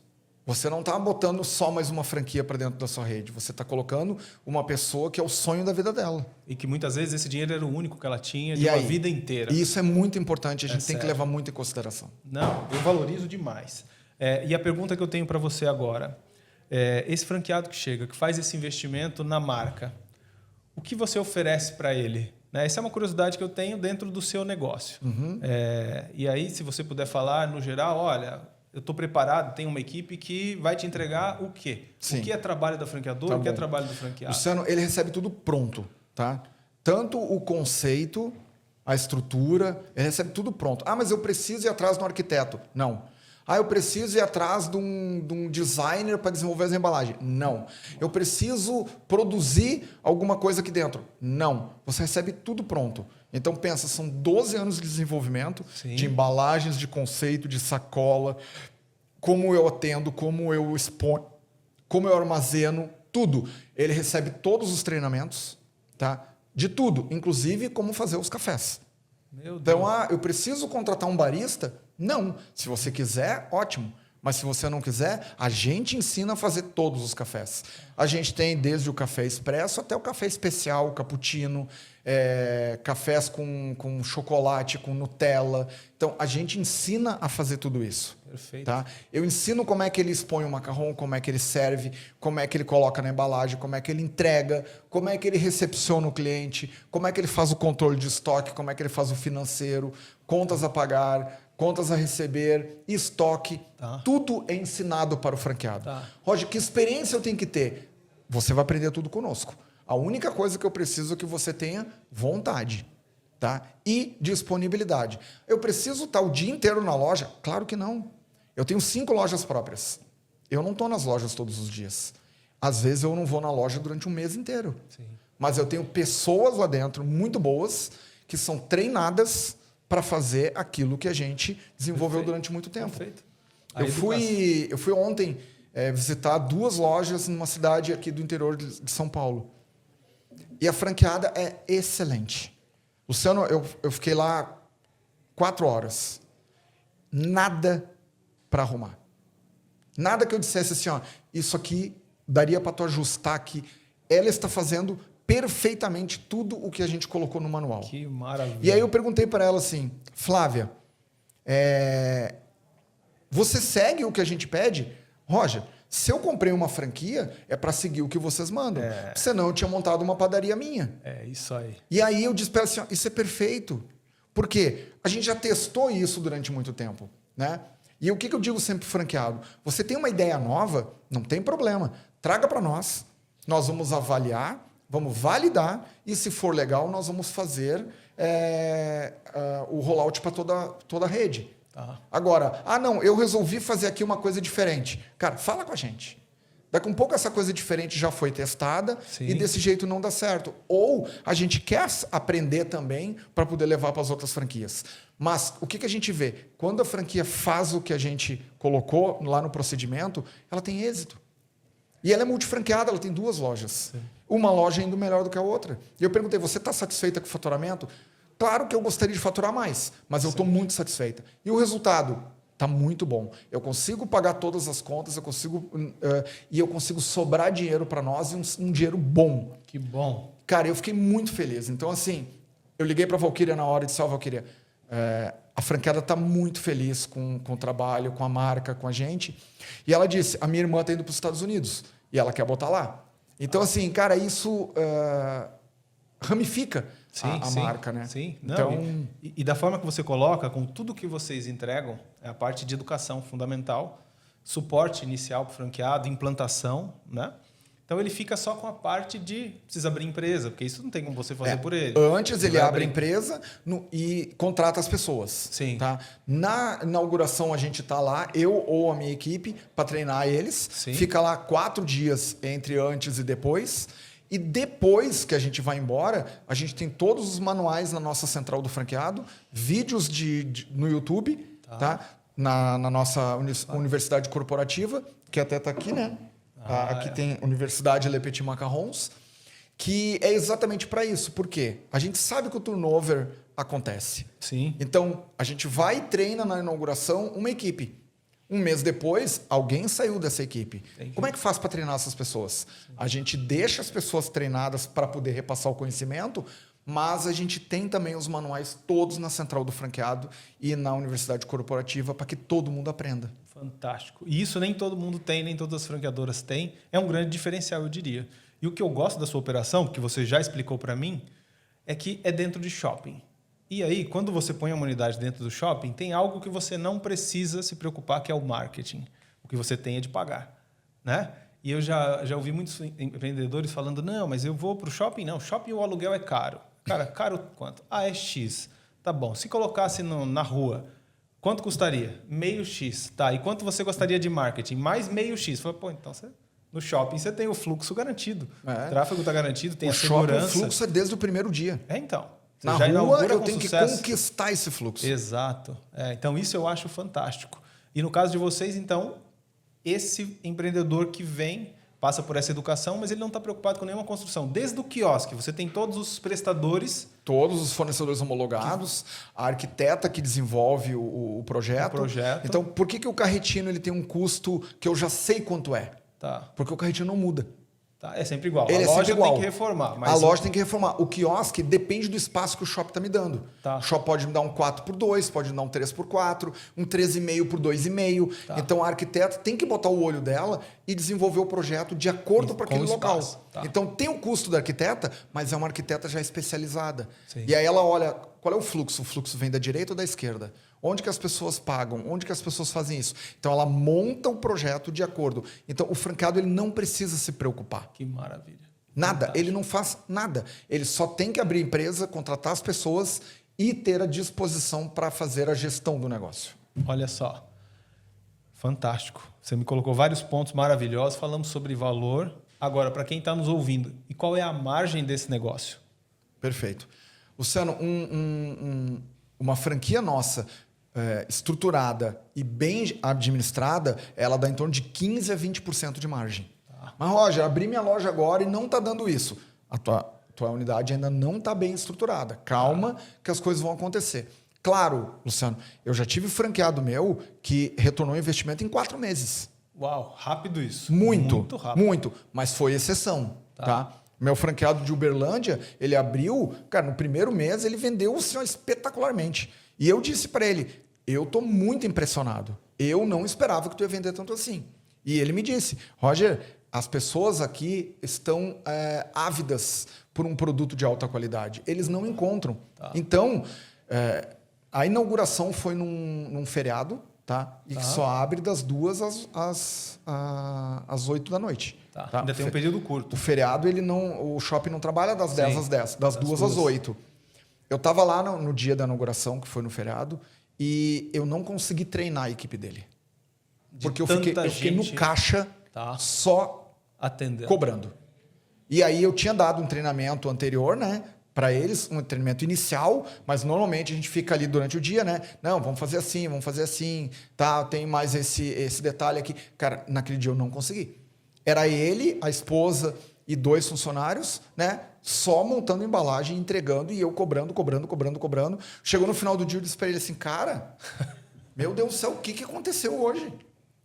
Speaker 2: Você não está botando só mais uma franquia para dentro da sua rede. Você está colocando uma pessoa que é o sonho da vida dela.
Speaker 1: E que muitas vezes esse dinheiro era o único que ela tinha de uma vida inteira.
Speaker 2: E isso é muito importante. A gente tem que levar muito em consideração.
Speaker 1: Não, eu valorizo demais. E a pergunta que eu tenho para você agora... esse franqueado que chega, que faz esse investimento na marca, o que você oferece para ele? Essa é uma curiosidade que eu tenho dentro do seu negócio. E aí, se você puder falar no geral, olha, eu estou preparado, tem uma equipe que vai te entregar o quê?
Speaker 2: Sim.
Speaker 1: O que é trabalho da franqueadora, o que é trabalho do franqueado?
Speaker 2: Luciano, ele recebe tudo pronto, tá? Tanto o conceito, a estrutura, ele recebe tudo pronto. Ah, mas eu preciso ir atrás do arquiteto. Não. Ah, eu preciso ir atrás de um designer para desenvolver as embalagens. Não. Eu preciso produzir alguma coisa aqui dentro. Não. Você recebe tudo pronto. Então, pensa, são 12 anos de desenvolvimento, de embalagens, de conceito, de sacola, como eu atendo, como eu exponho, como eu armazeno, tudo. Ele recebe todos os treinamentos, tá? De tudo, inclusive como fazer os cafés.
Speaker 1: Meu Deus.
Speaker 2: Então, eu preciso contratar um barista? Não. Se você quiser, ótimo. Mas se você não quiser, a gente ensina a fazer todos os cafés. A gente tem desde o café expresso até o café especial, o cappuccino, cafés com chocolate, com Nutella. Então, a gente ensina a fazer tudo isso.
Speaker 1: Perfeito.
Speaker 2: Tá? Eu ensino como é que ele expõe o macarrão, como é que ele serve, como é que ele coloca na embalagem, como é que ele entrega, como é que ele recepciona o cliente, como é que ele faz o controle de estoque, como é que ele faz o financeiro, contas a pagar, contas a receber, estoque. Tudo é ensinado para o franqueado. Roger, que experiência eu tenho que ter? Você vai aprender tudo conosco. A única coisa que eu preciso é que você tenha vontade, tá? E disponibilidade. Eu preciso estar o dia inteiro na loja? Claro que não. Eu tenho 5 lojas próprias. Eu não estou nas lojas todos os dias. Às vezes eu não vou na loja durante um mês inteiro. Sim. Mas eu tenho pessoas lá dentro muito boas que são treinadas para fazer aquilo que a gente desenvolveu durante muito tempo.
Speaker 1: Perfeito.
Speaker 2: Eu fui ontem visitar 2 lojas numa cidade aqui do interior de São Paulo. E a franqueada é excelente. Luciano, eu fiquei lá 4 horas. Nada para arrumar. Nada que eu dissesse assim, ó, isso aqui daria para tu ajustar aqui. Ela está fazendo perfeitamente tudo o que a gente colocou no manual.
Speaker 1: Que maravilha.
Speaker 2: E aí eu perguntei para ela assim, Flávia, você segue o que a gente pede? Roger, se eu comprei uma franquia, é para seguir o que vocês mandam. Senão eu tinha montado uma padaria minha.
Speaker 1: É isso aí.
Speaker 2: E aí eu disse para ela assim, ó, isso é perfeito. Por quê? A gente já testou isso durante muito tempo, né? E o que eu digo sempre franqueado? Você tem uma ideia nova? Não tem problema. Traga para nós. Nós vamos avaliar, vamos validar e, se for legal, nós vamos fazer o rollout para toda a rede.
Speaker 1: Tá.
Speaker 2: Agora, não, eu resolvi fazer aqui uma coisa diferente. Cara, fala com a gente. Daqui a um pouco essa coisa diferente já foi testada. Sim. E desse jeito não dá certo. Ou a gente quer aprender também para poder levar para as outras franquias. Mas o que a gente vê? Quando a franquia faz o que a gente colocou lá no procedimento, ela tem êxito. E ela é multifranqueada, ela tem 2 lojas. Sim. Uma loja indo melhor do que a outra. E eu perguntei, você está satisfeita com o faturamento? Claro que eu gostaria de faturar mais, mas eu estou muito satisfeita. E o resultado? Está muito bom. Eu consigo pagar todas as contas, eu consigo sobrar dinheiro para nós e um dinheiro bom.
Speaker 1: Que bom.
Speaker 2: Cara, eu fiquei muito feliz. Então, assim, eu liguei para a Valquíria na hora e disse, Valquíria, a franqueada está muito feliz com o trabalho, com a marca, com a gente. E ela disse, a minha irmã está indo para os Estados Unidos e ela quer botar lá. Então, assim, cara, isso ramifica a marca, né?
Speaker 1: Sim. Não, então... e da forma que você coloca, com tudo que vocês entregam, é a parte de educação fundamental, suporte inicial para o franqueado, implantação, né? Então ele fica só com a parte de precisa abrir empresa, porque isso não tem como você fazer por ele.
Speaker 2: Antes ele abre a empresa e contrata as pessoas.
Speaker 1: Sim.
Speaker 2: Tá? Na inauguração a gente está lá, eu ou a minha equipe, para treinar eles. Sim. Fica lá 4 dias entre antes e depois. E depois que a gente vai embora, a gente tem todos os manuais na nossa central do franqueado, vídeos no YouTube, tá? Na nossa universidade corporativa, que até está aqui, né? Aqui tem Universidade Le Petit Macarons, que é exatamente para isso. Por quê? A gente sabe que o turnover acontece.
Speaker 1: Sim.
Speaker 2: Então, a gente vai e treina na inauguração uma equipe. Um mês depois, alguém saiu dessa equipe. Entendi. Como é que faz para treinar essas pessoas? A gente deixa as pessoas treinadas para poder repassar o conhecimento, mas a gente tem também os manuais todos na central do franqueado e na universidade corporativa para que todo mundo aprenda.
Speaker 1: Fantástico. E isso nem todo mundo tem, nem todas as franqueadoras têm. É um grande diferencial, eu diria. E o que eu gosto da sua operação, que você já explicou para mim, é que é dentro de shopping. E aí, quando você põe uma unidade dentro do shopping, tem algo que você não precisa se preocupar, que é o marketing. O que você tem é de pagar, né? E eu já ouvi muitos empreendedores falando, não, mas eu vou para o shopping? Não, shopping o aluguel é caro. Cara, caro quanto? É X. Tá bom. Se colocasse na rua, quanto custaria? Meio X. Tá, e quanto você gostaria de marketing? Mais meio X. Fala, pô, então no shopping você tem o fluxo garantido. O tráfego está garantido, tem a segurança.
Speaker 2: O fluxo é desde o primeiro dia.
Speaker 1: Então.
Speaker 2: Na rua eu tenho que conquistar esse fluxo.
Speaker 1: Exato. Então, isso eu acho fantástico. E no caso de vocês, então, esse empreendedor que vem, passa por essa educação, mas ele não está preocupado com nenhuma construção. Desde o quiosque, você tem todos os prestadores...
Speaker 2: Todos os fornecedores homologados, a arquiteta que desenvolve o projeto. Então, por que o carretino ele tem um custo que eu já sei quanto é?
Speaker 1: Tá.
Speaker 2: Porque o carretino não muda.
Speaker 1: Tá, é sempre igual.
Speaker 2: Ele
Speaker 1: a loja tem que reformar.
Speaker 2: A loja tem que reformar. O quiosque depende do espaço que o shopping está me dando.
Speaker 1: Tá.
Speaker 2: O shopping pode me dar um 4x2, pode me dar um 3x4, um 3,5 por 2,5. Tá. Então, a arquiteta tem que botar o olho dela e desenvolver o projeto de acordo para aquele local. Tá. Então, tem o custo da arquiteta, mas é uma arquiteta já especializada. Sim. E aí ela olha, qual é o fluxo? O fluxo vem da direita ou da esquerda? Onde que as pessoas pagam? Onde que as pessoas fazem isso? Então, ela monta o projeto de acordo. Então, o franqueado ele não precisa se preocupar.
Speaker 1: Que maravilha.
Speaker 2: Nada. Fantástico. Ele não faz nada. Ele só tem que abrir empresa, contratar as pessoas e ter a disposição para fazer a gestão do negócio.
Speaker 1: Olha só. Fantástico. Você me colocou vários pontos maravilhosos. Falamos sobre valor. Agora, para quem está nos ouvindo, e qual é a margem desse negócio?
Speaker 2: Perfeito. Luciano, uma franquia nossa estruturada e bem administrada, ela dá em torno de 15% a 20% de margem. Tá. Mas, Roger, abri minha loja agora e não está dando isso. A tua unidade ainda não está bem estruturada. Calma, que as coisas vão acontecer. Claro, Luciano, eu já tive franqueado meu que retornou o investimento em 4 meses.
Speaker 1: Uau, rápido isso.
Speaker 2: Muito rápido. Muito, mas foi exceção. Tá? Meu franqueado de Uberlândia, ele abriu, cara, no primeiro mês ele vendeu assim, espetacularmente. E eu disse para ele, eu estou muito impressionado. Eu não esperava que tu ia vender tanto assim. E ele me disse, Roger, as pessoas aqui estão ávidas por um produto de alta qualidade. Eles não encontram. Tá. Então, a inauguração foi num feriado, tá? E que só abre das 2 às 8 da noite.
Speaker 1: Tá. Ainda tem um período curto.
Speaker 2: O feriado, o shopping não trabalha das 10 às 10, das 2 às 8. Eu estava lá no dia da inauguração, que foi no feriado, e eu não consegui treinar a equipe dele. Porque eu fiquei no caixa só
Speaker 1: atendendo,
Speaker 2: cobrando. E aí eu tinha dado um treinamento anterior, né? Para eles, um treinamento inicial, mas normalmente a gente fica ali durante o dia, né? Não, vamos fazer assim, tá? Tem mais esse detalhe aqui. Cara, naquele dia eu não consegui. Era ele, a esposa e 2 funcionários, né? Só montando embalagem, entregando, e eu cobrando. Chegou no final do dia, eu disse para ele assim, cara, meu Deus do céu, o que aconteceu hoje?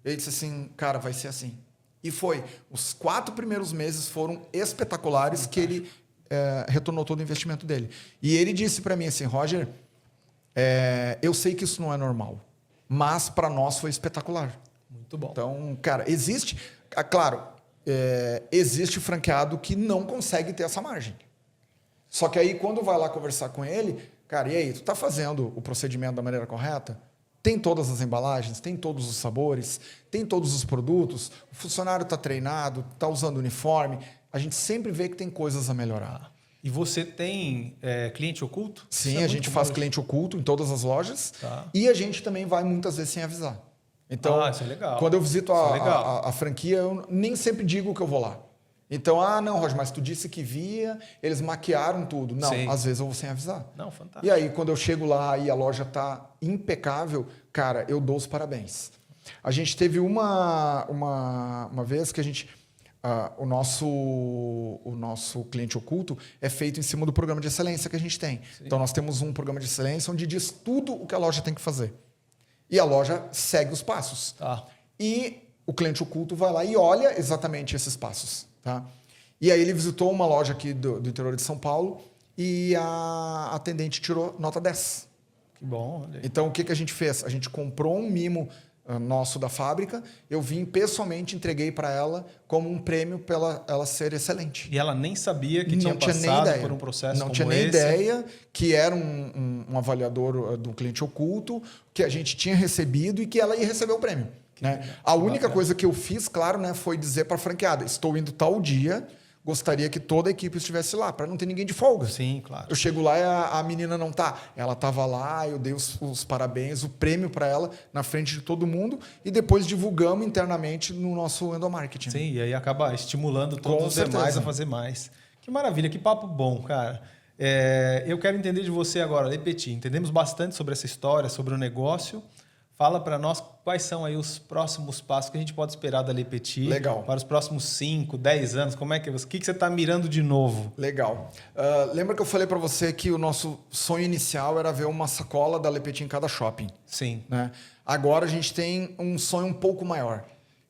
Speaker 2: Ele disse assim, cara, vai ser assim. E foi. Os 4 primeiros meses foram espetaculares, que ele retornou todo o investimento dele. E ele disse para mim assim, Roger, eu sei que isso não é normal, mas para nós foi espetacular.
Speaker 1: Muito bom.
Speaker 2: Então, cara, existe... Claro, existe franqueado que não consegue ter essa margem. Só que aí, quando vai lá conversar com ele, cara, e aí, tu tá fazendo o procedimento da maneira correta? Tem todas as embalagens, tem todos os sabores, tem todos os produtos, o funcionário está treinado, está usando uniforme. A gente sempre vê que tem coisas a melhorar.
Speaker 1: E você tem cliente oculto?
Speaker 2: Sim, a gente faz cliente oculto em todas as lojas.
Speaker 1: Tá.
Speaker 2: E a gente também vai muitas vezes sem avisar. Então,
Speaker 1: isso é legal.
Speaker 2: quando eu visito a franquia, eu nem sempre digo que eu vou lá. Então, não, Roger, mas tu disse que via, eles maquiaram tudo. Não,
Speaker 1: Sim.
Speaker 2: às vezes eu vou sem avisar.
Speaker 1: Não, fantástico.
Speaker 2: E aí, quando eu chego lá e a loja está impecável, cara, eu dou os parabéns. A gente teve uma vez que a gente... o nosso cliente oculto é feito em cima do programa de excelência que a gente tem. Sim. Então, nós temos um programa de excelência onde diz tudo o que a loja tem que fazer. E a loja segue os passos.
Speaker 1: Tá.
Speaker 2: E o cliente oculto vai lá e olha exatamente esses passos. Tá? E aí ele visitou uma loja aqui do interior de São Paulo e a atendente tirou nota 10.
Speaker 1: Que bom. Olha aí.
Speaker 2: Então, o que a gente fez? A gente comprou um mimo nosso da fábrica, eu vim pessoalmente, entreguei para ela como um prêmio pela ela ser excelente.
Speaker 1: E ela nem sabia que tinha passado por um processo como esse?
Speaker 2: Não tinha nem ideia que era um avaliador do cliente oculto, que a gente tinha recebido e que ela ia receber o prêmio. Né? A única coisa que eu fiz, claro, né, foi dizer para a franqueada, estou indo tal dia, gostaria que toda a equipe estivesse lá, para não ter ninguém de folga.
Speaker 1: Sim, claro.
Speaker 2: Eu chego lá e a menina não tá. Ela estava lá, eu dei os parabéns, o prêmio para ela na frente de todo mundo e depois divulgamos internamente no nosso endomarketing.
Speaker 1: Sim, e aí acaba estimulando todos os demais a fazer mais. Que maravilha, que papo bom, cara. Eu quero entender de você agora, Le Petit. Entendemos bastante sobre essa história, sobre o negócio. Fala para nós quais são aí os próximos passos que a gente pode esperar da Le Petit.
Speaker 2: Legal.
Speaker 1: Para os próximos 5, 10 anos. Como é que o que você está mirando de novo?
Speaker 2: Legal. Lembra que eu falei para você que o nosso sonho inicial era ver uma sacola da Le Petit em cada shopping?
Speaker 1: Sim.
Speaker 2: Né? Agora a gente tem um sonho um pouco maior,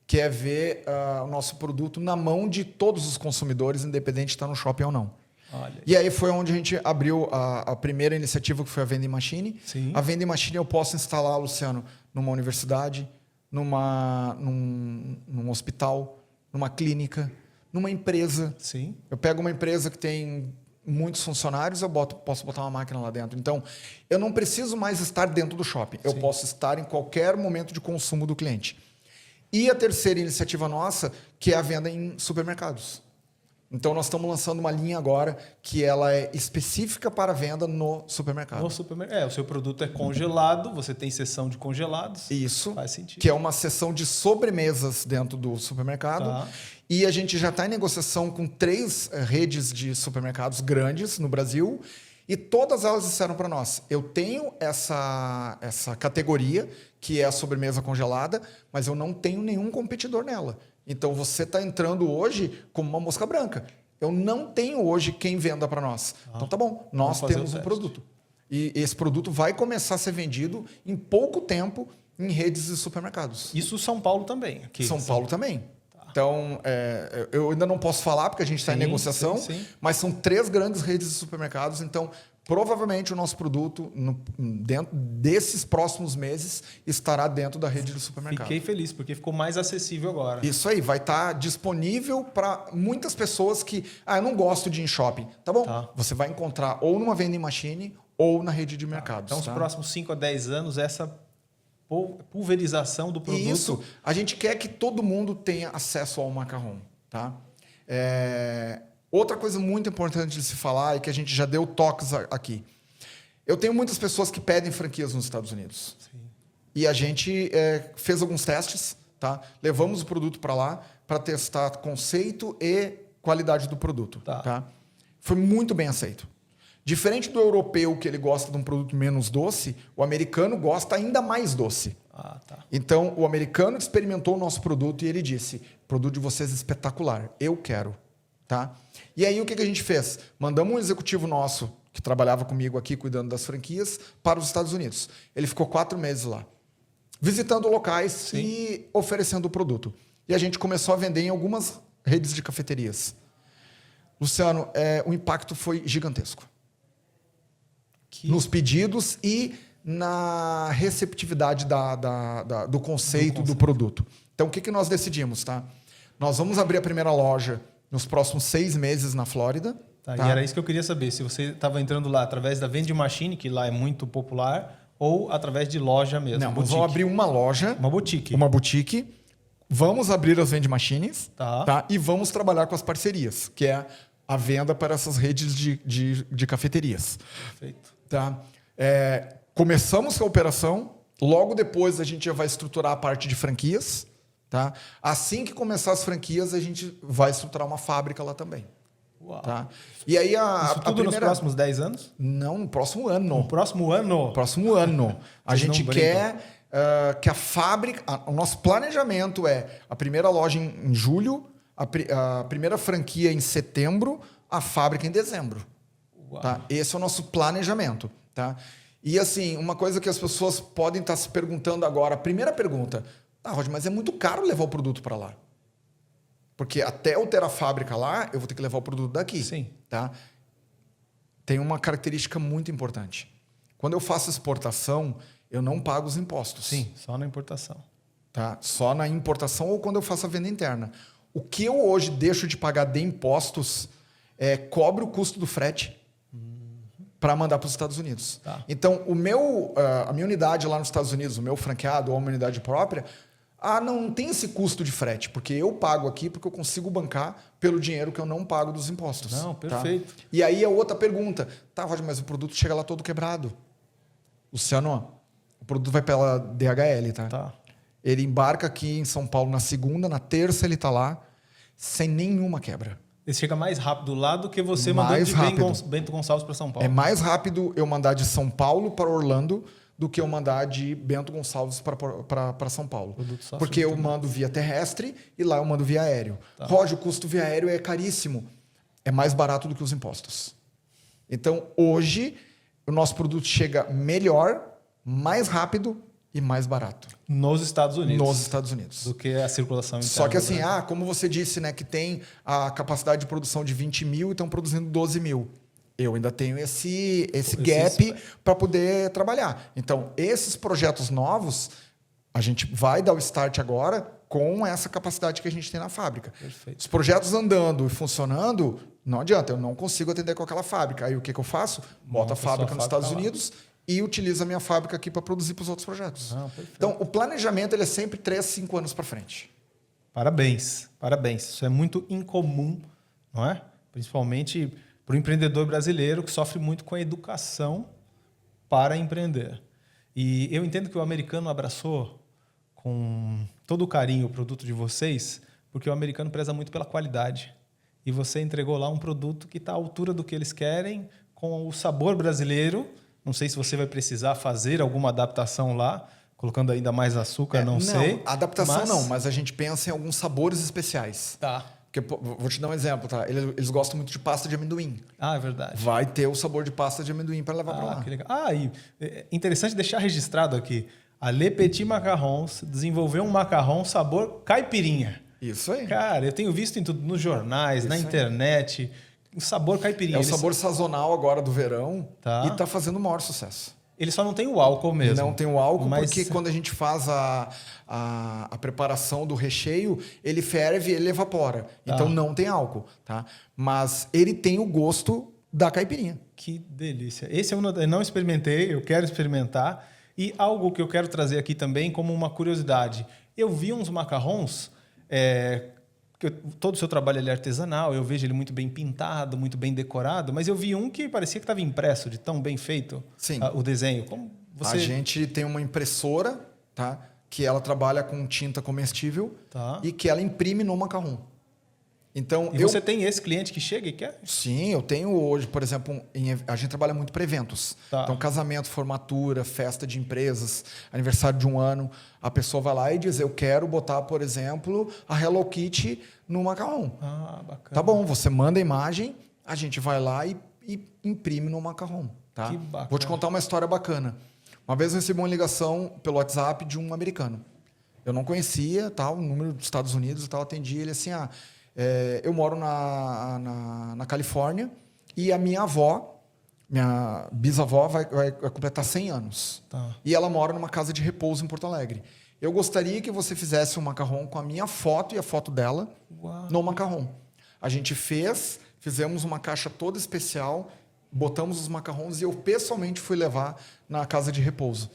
Speaker 2: que é ver o nosso produto na mão de todos os consumidores, independente de estar no shopping ou não.
Speaker 1: Olha.
Speaker 2: E aí foi onde a gente abriu a primeira iniciativa, que foi a Vending Machine.
Speaker 1: Sim.
Speaker 2: A Vending Machine eu posso instalar, Luciano, numa universidade, num hospital, numa clínica, numa empresa.
Speaker 1: Sim.
Speaker 2: Eu pego uma empresa que tem muitos funcionários, eu posso botar uma máquina lá dentro. Então, eu não preciso mais estar dentro do shopping. Eu posso estar em qualquer momento de consumo do cliente. E a terceira iniciativa nossa, que é a venda em supermercados. Então, nós estamos lançando uma linha agora que ela é específica para venda no supermercado.
Speaker 1: No supermercado. O seu produto é congelado, você tem seção de congelados.
Speaker 2: Isso.
Speaker 1: Faz sentido.
Speaker 2: Que é uma seção de sobremesas dentro do supermercado.
Speaker 1: Tá.
Speaker 2: E a gente já está em negociação com 3 redes de supermercados grandes no Brasil. E todas elas disseram para nós, eu tenho essa categoria, que é a sobremesa congelada, mas eu não tenho nenhum competidor nela. Então, você está entrando hoje como uma mosca branca. Eu não tenho hoje quem venda para nós. Então, tá bom, nós temos um produto. E esse produto vai começar a ser vendido em pouco tempo em redes de supermercados.
Speaker 1: Isso São Paulo também. Aqui.
Speaker 2: São Paulo também. Tá. Então, eu ainda não posso falar porque a gente está em negociação,
Speaker 1: sim.
Speaker 2: Mas são 3 grandes redes de supermercados. Então, provavelmente o nosso produto, dentro desses próximos meses, estará dentro da rede do supermercado.
Speaker 1: Fiquei feliz, porque ficou mais acessível agora.
Speaker 2: Isso aí, vai estar disponível para muitas pessoas que... eu não gosto de ir em shopping. Tá bom, Você vai encontrar ou numa vending machine ou na rede de mercados.
Speaker 1: Então, os próximos 5 a 10 anos, essa pulverização do produto...
Speaker 2: Isso, a gente quer que todo mundo tenha acesso ao macarrão. Tá? Outra coisa muito importante de se falar e que a gente já deu toques aqui. Eu tenho muitas pessoas que pedem franquias nos Estados Unidos.
Speaker 1: Sim.
Speaker 2: E a gente fez alguns testes, tá? Levamos o produto para lá para testar conceito e qualidade do produto. Tá? Foi muito bem aceito. Diferente do europeu, que ele gosta de um produto menos doce, o americano gosta ainda mais doce.
Speaker 1: Tá.
Speaker 2: Então, o americano experimentou o nosso produto e ele disse: o produto de vocês é espetacular, eu quero. Tá? E aí, o que a gente fez? Mandamos um executivo nosso, que trabalhava comigo aqui, cuidando das franquias, para os Estados Unidos. Ele ficou 4 meses lá, visitando locais
Speaker 1: Sim.
Speaker 2: e oferecendo o produto. E a gente começou a vender em algumas redes de cafeterias. Luciano, o impacto foi gigantesco. Nos pedidos e na receptividade do conceito do produto. Então, o que nós decidimos? Tá? Nós vamos abrir a primeira loja nos próximos 6 meses na Flórida.
Speaker 1: Tá?
Speaker 2: Tá?
Speaker 1: E era isso que eu queria saber. Se você estava entrando lá através da vending machine, que lá é muito popular, ou através de loja mesmo.
Speaker 2: Não, nós vamos abrir uma loja.
Speaker 1: Uma boutique.
Speaker 2: Uma boutique. Vamos abrir as vending machines.
Speaker 1: Tá?
Speaker 2: E vamos trabalhar com as parcerias, que é a venda para essas redes de cafeterias.
Speaker 1: Perfeito.
Speaker 2: Tá? Começamos com a operação, logo depois a gente já vai estruturar a parte de franquias. Tá? Assim que começar as franquias, a gente vai estruturar uma fábrica lá também.
Speaker 1: Uau.
Speaker 2: Tá? E aí
Speaker 1: Isso tudo nos próximos 10 anos?
Speaker 2: Não, no próximo ano.
Speaker 1: No próximo ano?
Speaker 2: Próximo ano. A gente quer que a fábrica... O nosso planejamento é a primeira loja em julho, a primeira franquia em setembro, a fábrica em dezembro. Tá? Esse é o nosso planejamento. Tá? E assim, uma coisa que as pessoas podem estar se perguntando agora, a primeira pergunta, Roger, mas é muito caro levar o produto para lá. Porque até eu ter a fábrica lá, eu vou ter que levar o produto daqui.
Speaker 1: Sim.
Speaker 2: Tá? Tem uma característica muito importante. Quando eu faço exportação, eu não pago os impostos.
Speaker 1: Sim, só na importação.
Speaker 2: Tá? Só na importação ou quando eu faço a venda interna. O que eu hoje deixo de pagar de impostos cobre o custo do frete para mandar para os Estados Unidos.
Speaker 1: Tá.
Speaker 2: Então, a minha unidade lá nos Estados Unidos, o meu franqueado ou a minha unidade própria, não tem esse custo de frete, porque eu pago aqui porque eu consigo bancar pelo dinheiro que eu não pago dos impostos.
Speaker 1: Não, perfeito.
Speaker 2: Tá? E aí a outra pergunta, Roger, mas o produto chega lá todo quebrado. Luciano, o produto vai pela DHL, tá?
Speaker 1: Tá.
Speaker 2: Ele embarca aqui em São Paulo na segunda, na terça ele está lá, sem nenhuma quebra.
Speaker 1: Ele chega mais rápido lá do que você
Speaker 2: Mais
Speaker 1: mandando de
Speaker 2: rápido.
Speaker 1: Bento Gonçalves para São Paulo.
Speaker 2: É mais rápido eu mandar de São Paulo para Orlando do que eu mandar de Bento Gonçalves para São Paulo. Porque eu mando via terrestre e lá eu mando via aéreo.
Speaker 1: Tá.
Speaker 2: Roger, o custo via aéreo é caríssimo. É mais barato do que os impostos. Então, hoje, o nosso produto chega melhor, mais rápido e mais barato.
Speaker 1: Nos Estados Unidos.
Speaker 2: Nos Estados Unidos.
Speaker 1: Do que a circulação interna.
Speaker 2: Só que assim, como você disse, né, que tem a capacidade de produção de 20 mil e estão produzindo 12 mil. Eu ainda tenho esse gap para poder trabalhar. Então, esses projetos novos, a gente vai dar o start agora com essa capacidade que a gente tem na fábrica.
Speaker 1: Perfeito.
Speaker 2: Os projetos andando e funcionando, não adianta, eu não consigo atender com aquela fábrica. Aí o que eu faço? Boto a fábrica nos Estados Unidos e utilizo a minha fábrica aqui para produzir para os outros projetos. Então, o planejamento ele é sempre 3, 5 anos para frente.
Speaker 1: Parabéns, parabéns. Isso é muito incomum, não é? Principalmente para o empreendedor brasileiro que sofre muito com a educação para empreender. E eu entendo que o americano abraçou com todo o carinho o produto de vocês, porque o americano preza muito pela qualidade. E você entregou lá um produto que está à altura do que eles querem, com o sabor brasileiro. Não sei se você vai precisar fazer alguma adaptação lá, colocando ainda mais açúcar, não sei.
Speaker 2: Adaptação mas a gente pensa em alguns sabores especiais.
Speaker 1: Tá.
Speaker 2: Porque, vou te dar um exemplo, tá? Eles gostam muito de pasta de amendoim.
Speaker 1: É verdade.
Speaker 2: Vai ter o sabor de pasta de amendoim para levar para lá.
Speaker 1: Que legal. E é interessante deixar registrado aqui. A Le Petit Macarrons desenvolveu um macarrão sabor caipirinha.
Speaker 2: Isso aí.
Speaker 1: Cara, eu tenho visto em tudo, nos jornais, na internet, o sabor caipirinha.
Speaker 2: É o sabor sazonal agora do verão
Speaker 1: Tá.
Speaker 2: e está fazendo o maior sucesso.
Speaker 1: Ele só não tem o álcool mesmo.
Speaker 2: Não tem o álcool,
Speaker 1: mas
Speaker 2: porque quando a gente faz a preparação do recheio, ele ferve e ele evapora. Então não tem álcool, tá? Mas ele tem o gosto da caipirinha.
Speaker 1: Que delícia. Esse eu não experimentei, eu quero experimentar. E algo que eu quero trazer aqui também como uma curiosidade. Eu vi uns macarrons porque todo o seu trabalho ele é artesanal, eu vejo ele muito bem pintado, muito bem decorado, mas eu vi um que parecia que estava impresso de tão bem feito.
Speaker 2: Sim.
Speaker 1: O desenho. Como você...
Speaker 2: A gente tem uma impressora, tá? Que ela trabalha com tinta comestível e que ela imprime no macarrão. Então,
Speaker 1: você tem esse cliente que chega e quer?
Speaker 2: Sim, eu tenho hoje, por exemplo, a gente trabalha muito para eventos. Então, casamento, formatura, festa de empresas, aniversário de um ano. A pessoa vai lá e diz, eu quero botar, por exemplo, a Hello Kitty no macarrão.
Speaker 1: Bacana.
Speaker 2: Tá bom, você manda a imagem, a gente vai lá e imprime no macarrão. Tá?
Speaker 1: Que bacana.
Speaker 2: Vou te contar uma história bacana. Uma vez eu recebi uma ligação pelo WhatsApp de um americano. Eu não conhecia, tal, o número dos Estados Unidos, tal, atendi ele assim, eu moro na Califórnia e a minha avó, minha bisavó, vai completar 100 anos.
Speaker 1: Tá.
Speaker 2: E ela mora numa casa de repouso em Porto Alegre. Eu gostaria que você fizesse um macarrão com a minha foto e a foto dela no macarrão. A gente fizemos uma caixa toda especial, botamos os macarrões e eu pessoalmente fui levar na casa de repouso.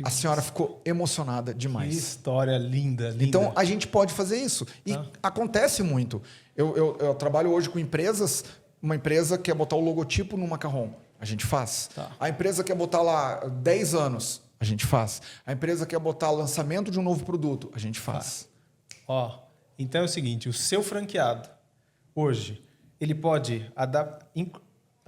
Speaker 2: A senhora ficou emocionada demais.
Speaker 1: Que história linda, linda.
Speaker 2: Então, a gente pode fazer isso. E acontece muito. Eu trabalho hoje com empresas. Uma empresa quer botar o logotipo no macarrão. A gente faz. A empresa quer botar lá 10 anos. A gente faz. A empresa quer botar lançamento de um novo produto. A gente faz.
Speaker 1: Então é o seguinte. O seu franqueado, hoje, ele pode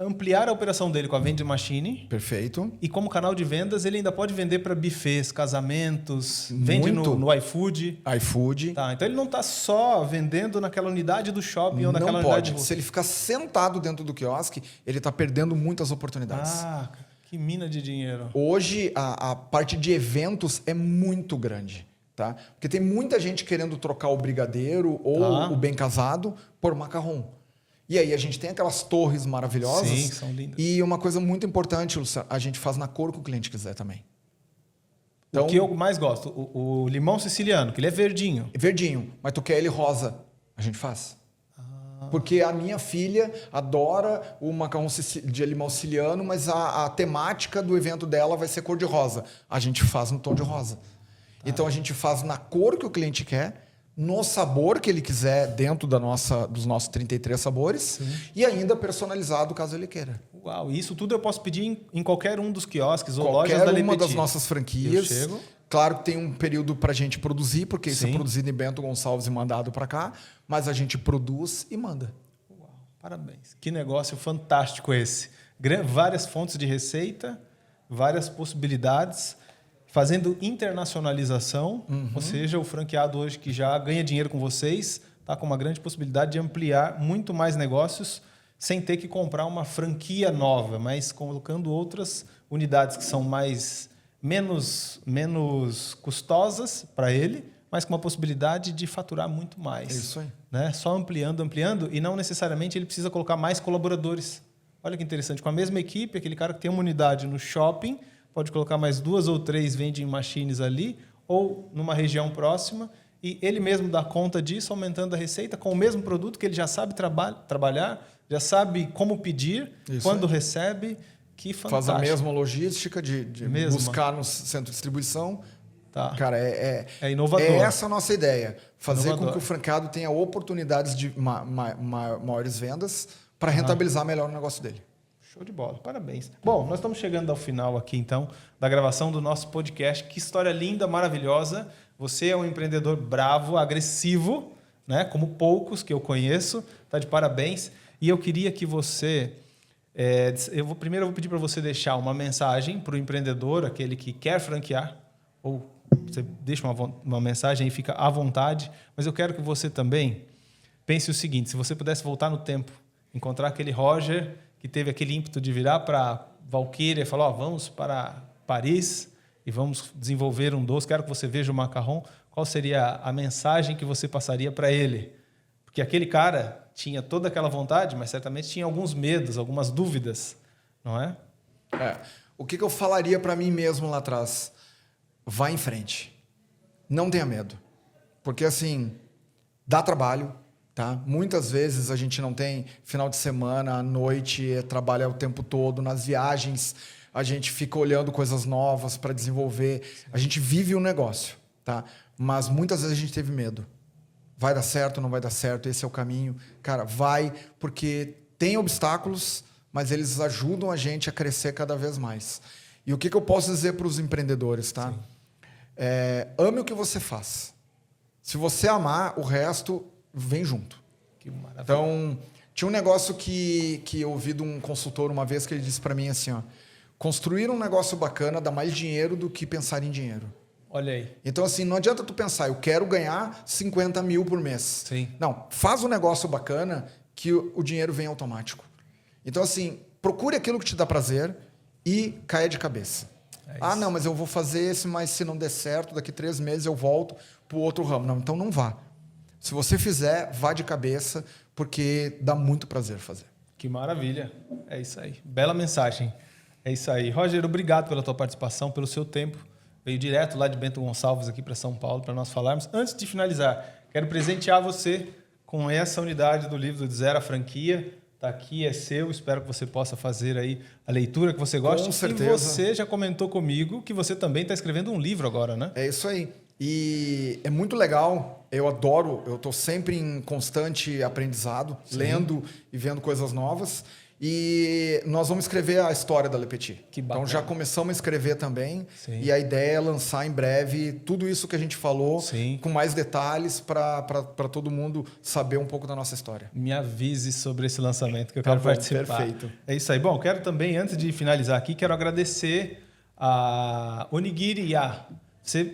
Speaker 1: ampliar a operação dele com a vending machine.
Speaker 2: Perfeito.
Speaker 1: E como canal de vendas, ele ainda pode vender para buffets, casamentos, vende no iFood.
Speaker 2: iFood.
Speaker 1: Tá, então ele não está só vendendo naquela unidade do shopping ou naquela unidade...
Speaker 2: Não pode. Se ele ficar sentado dentro do quiosque, ele está perdendo muitas oportunidades.
Speaker 1: Que mina de dinheiro.
Speaker 2: Hoje, a parte de eventos é muito grande. Tá? Porque tem muita gente querendo trocar o brigadeiro ou o bem casado por macarrão. E aí a gente tem aquelas torres maravilhosas.
Speaker 1: Sim, são lindas.
Speaker 2: E uma coisa muito importante, Luciano, a gente faz na cor que o cliente quiser também.
Speaker 1: Então, o que eu mais gosto, o limão siciliano, que ele é verdinho.
Speaker 2: Verdinho, mas tu quer ele rosa, a gente faz. Porque a minha filha adora o macarrão de limão siciliano, mas a temática do evento dela vai ser cor de rosa. A gente faz no tom de rosa. Então a gente faz na cor que o cliente quer, no sabor que ele quiser, dentro dos nossos 33 sabores, e ainda personalizado, caso ele queira.
Speaker 1: Uau, isso tudo eu posso pedir em qualquer um dos quiosques ou lojas da
Speaker 2: Qualquer uma
Speaker 1: Lepetit.
Speaker 2: das nossas franquias.
Speaker 1: Eu chego.
Speaker 2: Claro que tem um período para a gente produzir, porque isso é produzido em Bento Gonçalves e mandado para cá, mas a gente produz e manda.
Speaker 1: Uau, parabéns. Que negócio fantástico esse. Várias fontes de receita, várias possibilidades, fazendo internacionalização, ou seja, o franqueado hoje que já ganha dinheiro com vocês está com uma grande possibilidade de ampliar muito mais negócios sem ter que comprar uma franquia nova, mas colocando outras unidades que são menos custosas para ele, mas com uma possibilidade de faturar muito mais.
Speaker 2: Isso aí.
Speaker 1: Né? Só ampliando, e não necessariamente ele precisa colocar mais colaboradores. Olha que interessante, com a mesma equipe, aquele cara que tem uma unidade no shopping pode colocar mais 2 ou 3 vending machines ali, ou numa região próxima, e ele mesmo dá conta disso, aumentando a receita com o mesmo produto que ele já sabe trabalhar, já sabe como pedir, quando recebe. Que fantástico.
Speaker 2: Faz a mesma logística de buscar no centro de distribuição. Cara, é
Speaker 1: inovador.
Speaker 2: É essa a nossa ideia. Fazer com que o franqueado tenha oportunidades de maiores vendas para rentabilizar melhor o negócio dele.
Speaker 1: Show de bola, parabéns. Bom, nós estamos chegando ao final aqui, então, da gravação do nosso podcast. Que história linda, maravilhosa. Você é um empreendedor bravo, agressivo, né? Como poucos que eu conheço. Tá de parabéns. E eu queria que você... Primeiro eu vou pedir para você deixar uma mensagem para o empreendedor, aquele que quer franquear, ou você deixa uma mensagem e fica à vontade, mas eu quero que você também pense o seguinte: se você pudesse voltar no tempo, encontrar aquele Roger que teve aquele ímpeto de virar para Valquíria e falar, vamos para Paris e vamos desenvolver um doce, quero que você veja o macarrão, qual seria a mensagem que você passaria para ele? Porque aquele cara tinha toda aquela vontade, mas certamente tinha alguns medos, algumas dúvidas, não é?
Speaker 2: O que eu falaria para mim mesmo lá atrás? Vá em frente. Não tenha medo. Porque, assim, dá trabalho, tá? Muitas vezes a gente não tem final de semana, à noite, trabalha o tempo todo. Nas viagens, a gente fica olhando coisas novas para desenvolver. A gente vive um negócio, tá? Mas muitas vezes a gente teve medo. vai dar certo, não vai dar certo, esse é o caminho. Cara, vai, porque tem obstáculos, mas eles ajudam a gente a crescer cada vez mais. E o que eu posso dizer para os empreendedores, tá? Ame o que você faz. Se você amar, o resto vem junto.
Speaker 1: Que maravilha.
Speaker 2: Então, tinha um negócio que eu ouvi de um consultor uma vez que ele disse para mim assim, ó, construir um negócio bacana dá mais dinheiro do que pensar em dinheiro.
Speaker 1: Olha aí.
Speaker 2: Então, assim, não adianta tu pensar, eu quero ganhar 50 mil por mês.
Speaker 1: Sim.
Speaker 2: Não, faz um negócio bacana que o dinheiro vem automático. Então, assim, procure aquilo que te dá prazer e caia de cabeça. Não, mas eu vou fazer esse, mas se não der certo, daqui 3 meses eu volto para o outro ramo. Não, então não vá. Se você fizer, vá de cabeça, porque dá muito prazer fazer.
Speaker 1: Que maravilha. É isso aí. Bela mensagem. É isso aí. Roger, obrigado pela tua participação, pelo seu tempo. Veio direto lá de Bento Gonçalves aqui para São Paulo para nós falarmos. Antes de finalizar, quero presentear você com essa unidade do livro do Zero à Franquia. Está aqui, é seu. Espero que você possa fazer aí a leitura que você gosta.
Speaker 2: Com certeza.
Speaker 1: E você já comentou comigo que você também está escrevendo um livro agora, né?
Speaker 2: É isso aí. E é muito legal. Eu adoro. Eu estou sempre em constante aprendizado,
Speaker 1: Sim.
Speaker 2: lendo e vendo coisas novas. E nós vamos escrever a história da Le Petit.
Speaker 1: Que bacana.
Speaker 2: Então já começamos a escrever também.
Speaker 1: Sim.
Speaker 2: E a ideia é lançar em breve tudo isso que a gente falou,
Speaker 1: Sim.
Speaker 2: com mais detalhes para todo mundo saber um pouco da nossa história.
Speaker 1: Me avise sobre esse lançamento que eu
Speaker 2: Tá
Speaker 1: quero
Speaker 2: bom,
Speaker 1: participar.
Speaker 2: perfeito.
Speaker 1: É isso aí. Bom, quero também, antes de finalizar aqui, quero agradecer a Onigiri Ya.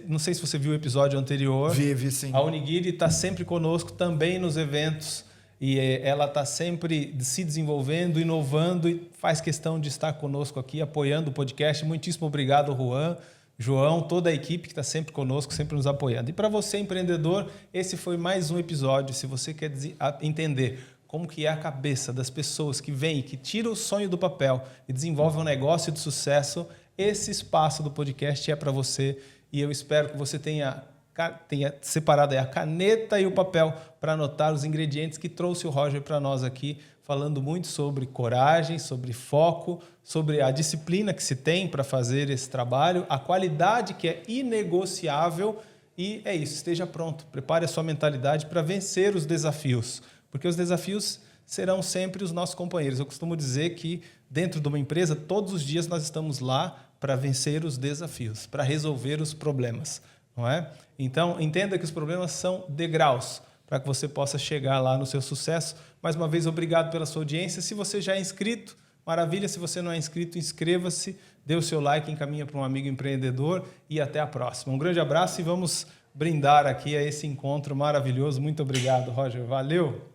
Speaker 1: Não sei se você viu o episódio anterior.
Speaker 2: Vi sim.
Speaker 1: A Onigiri está sempre conosco também nos eventos e ela está sempre se desenvolvendo, inovando e faz questão de estar conosco aqui, apoiando o podcast. Muitíssimo obrigado, Juan, João, toda a equipe que está sempre conosco, sempre nos apoiando. E para você, empreendedor, esse foi mais um episódio. Se você quer entender como que é a cabeça das pessoas que vêm, que tiram o sonho do papel e desenvolvem um negócio de sucesso, esse espaço do podcast é para você. E eu espero que você tenha separado aí a caneta e o papel para anotar os ingredientes que trouxe o Roger para nós aqui, falando muito sobre coragem, sobre foco, sobre a disciplina que se tem para fazer esse trabalho, a qualidade que é inegociável. E é isso, esteja pronto, prepare a sua mentalidade para vencer os desafios, porque os desafios serão sempre os nossos companheiros. Eu costumo dizer que dentro de uma empresa, todos os dias nós estamos lá para vencer os desafios, para resolver os problemas, não é? Então, entenda que os problemas são degraus para que você possa chegar lá no seu sucesso. Mais uma vez, obrigado pela sua audiência. Se você já é inscrito, maravilha. Se você não é inscrito, inscreva-se, dê o seu like, encaminha para um amigo empreendedor e até a próxima. Um grande abraço e vamos brindar aqui a esse encontro maravilhoso. Muito obrigado, Roger. Valeu!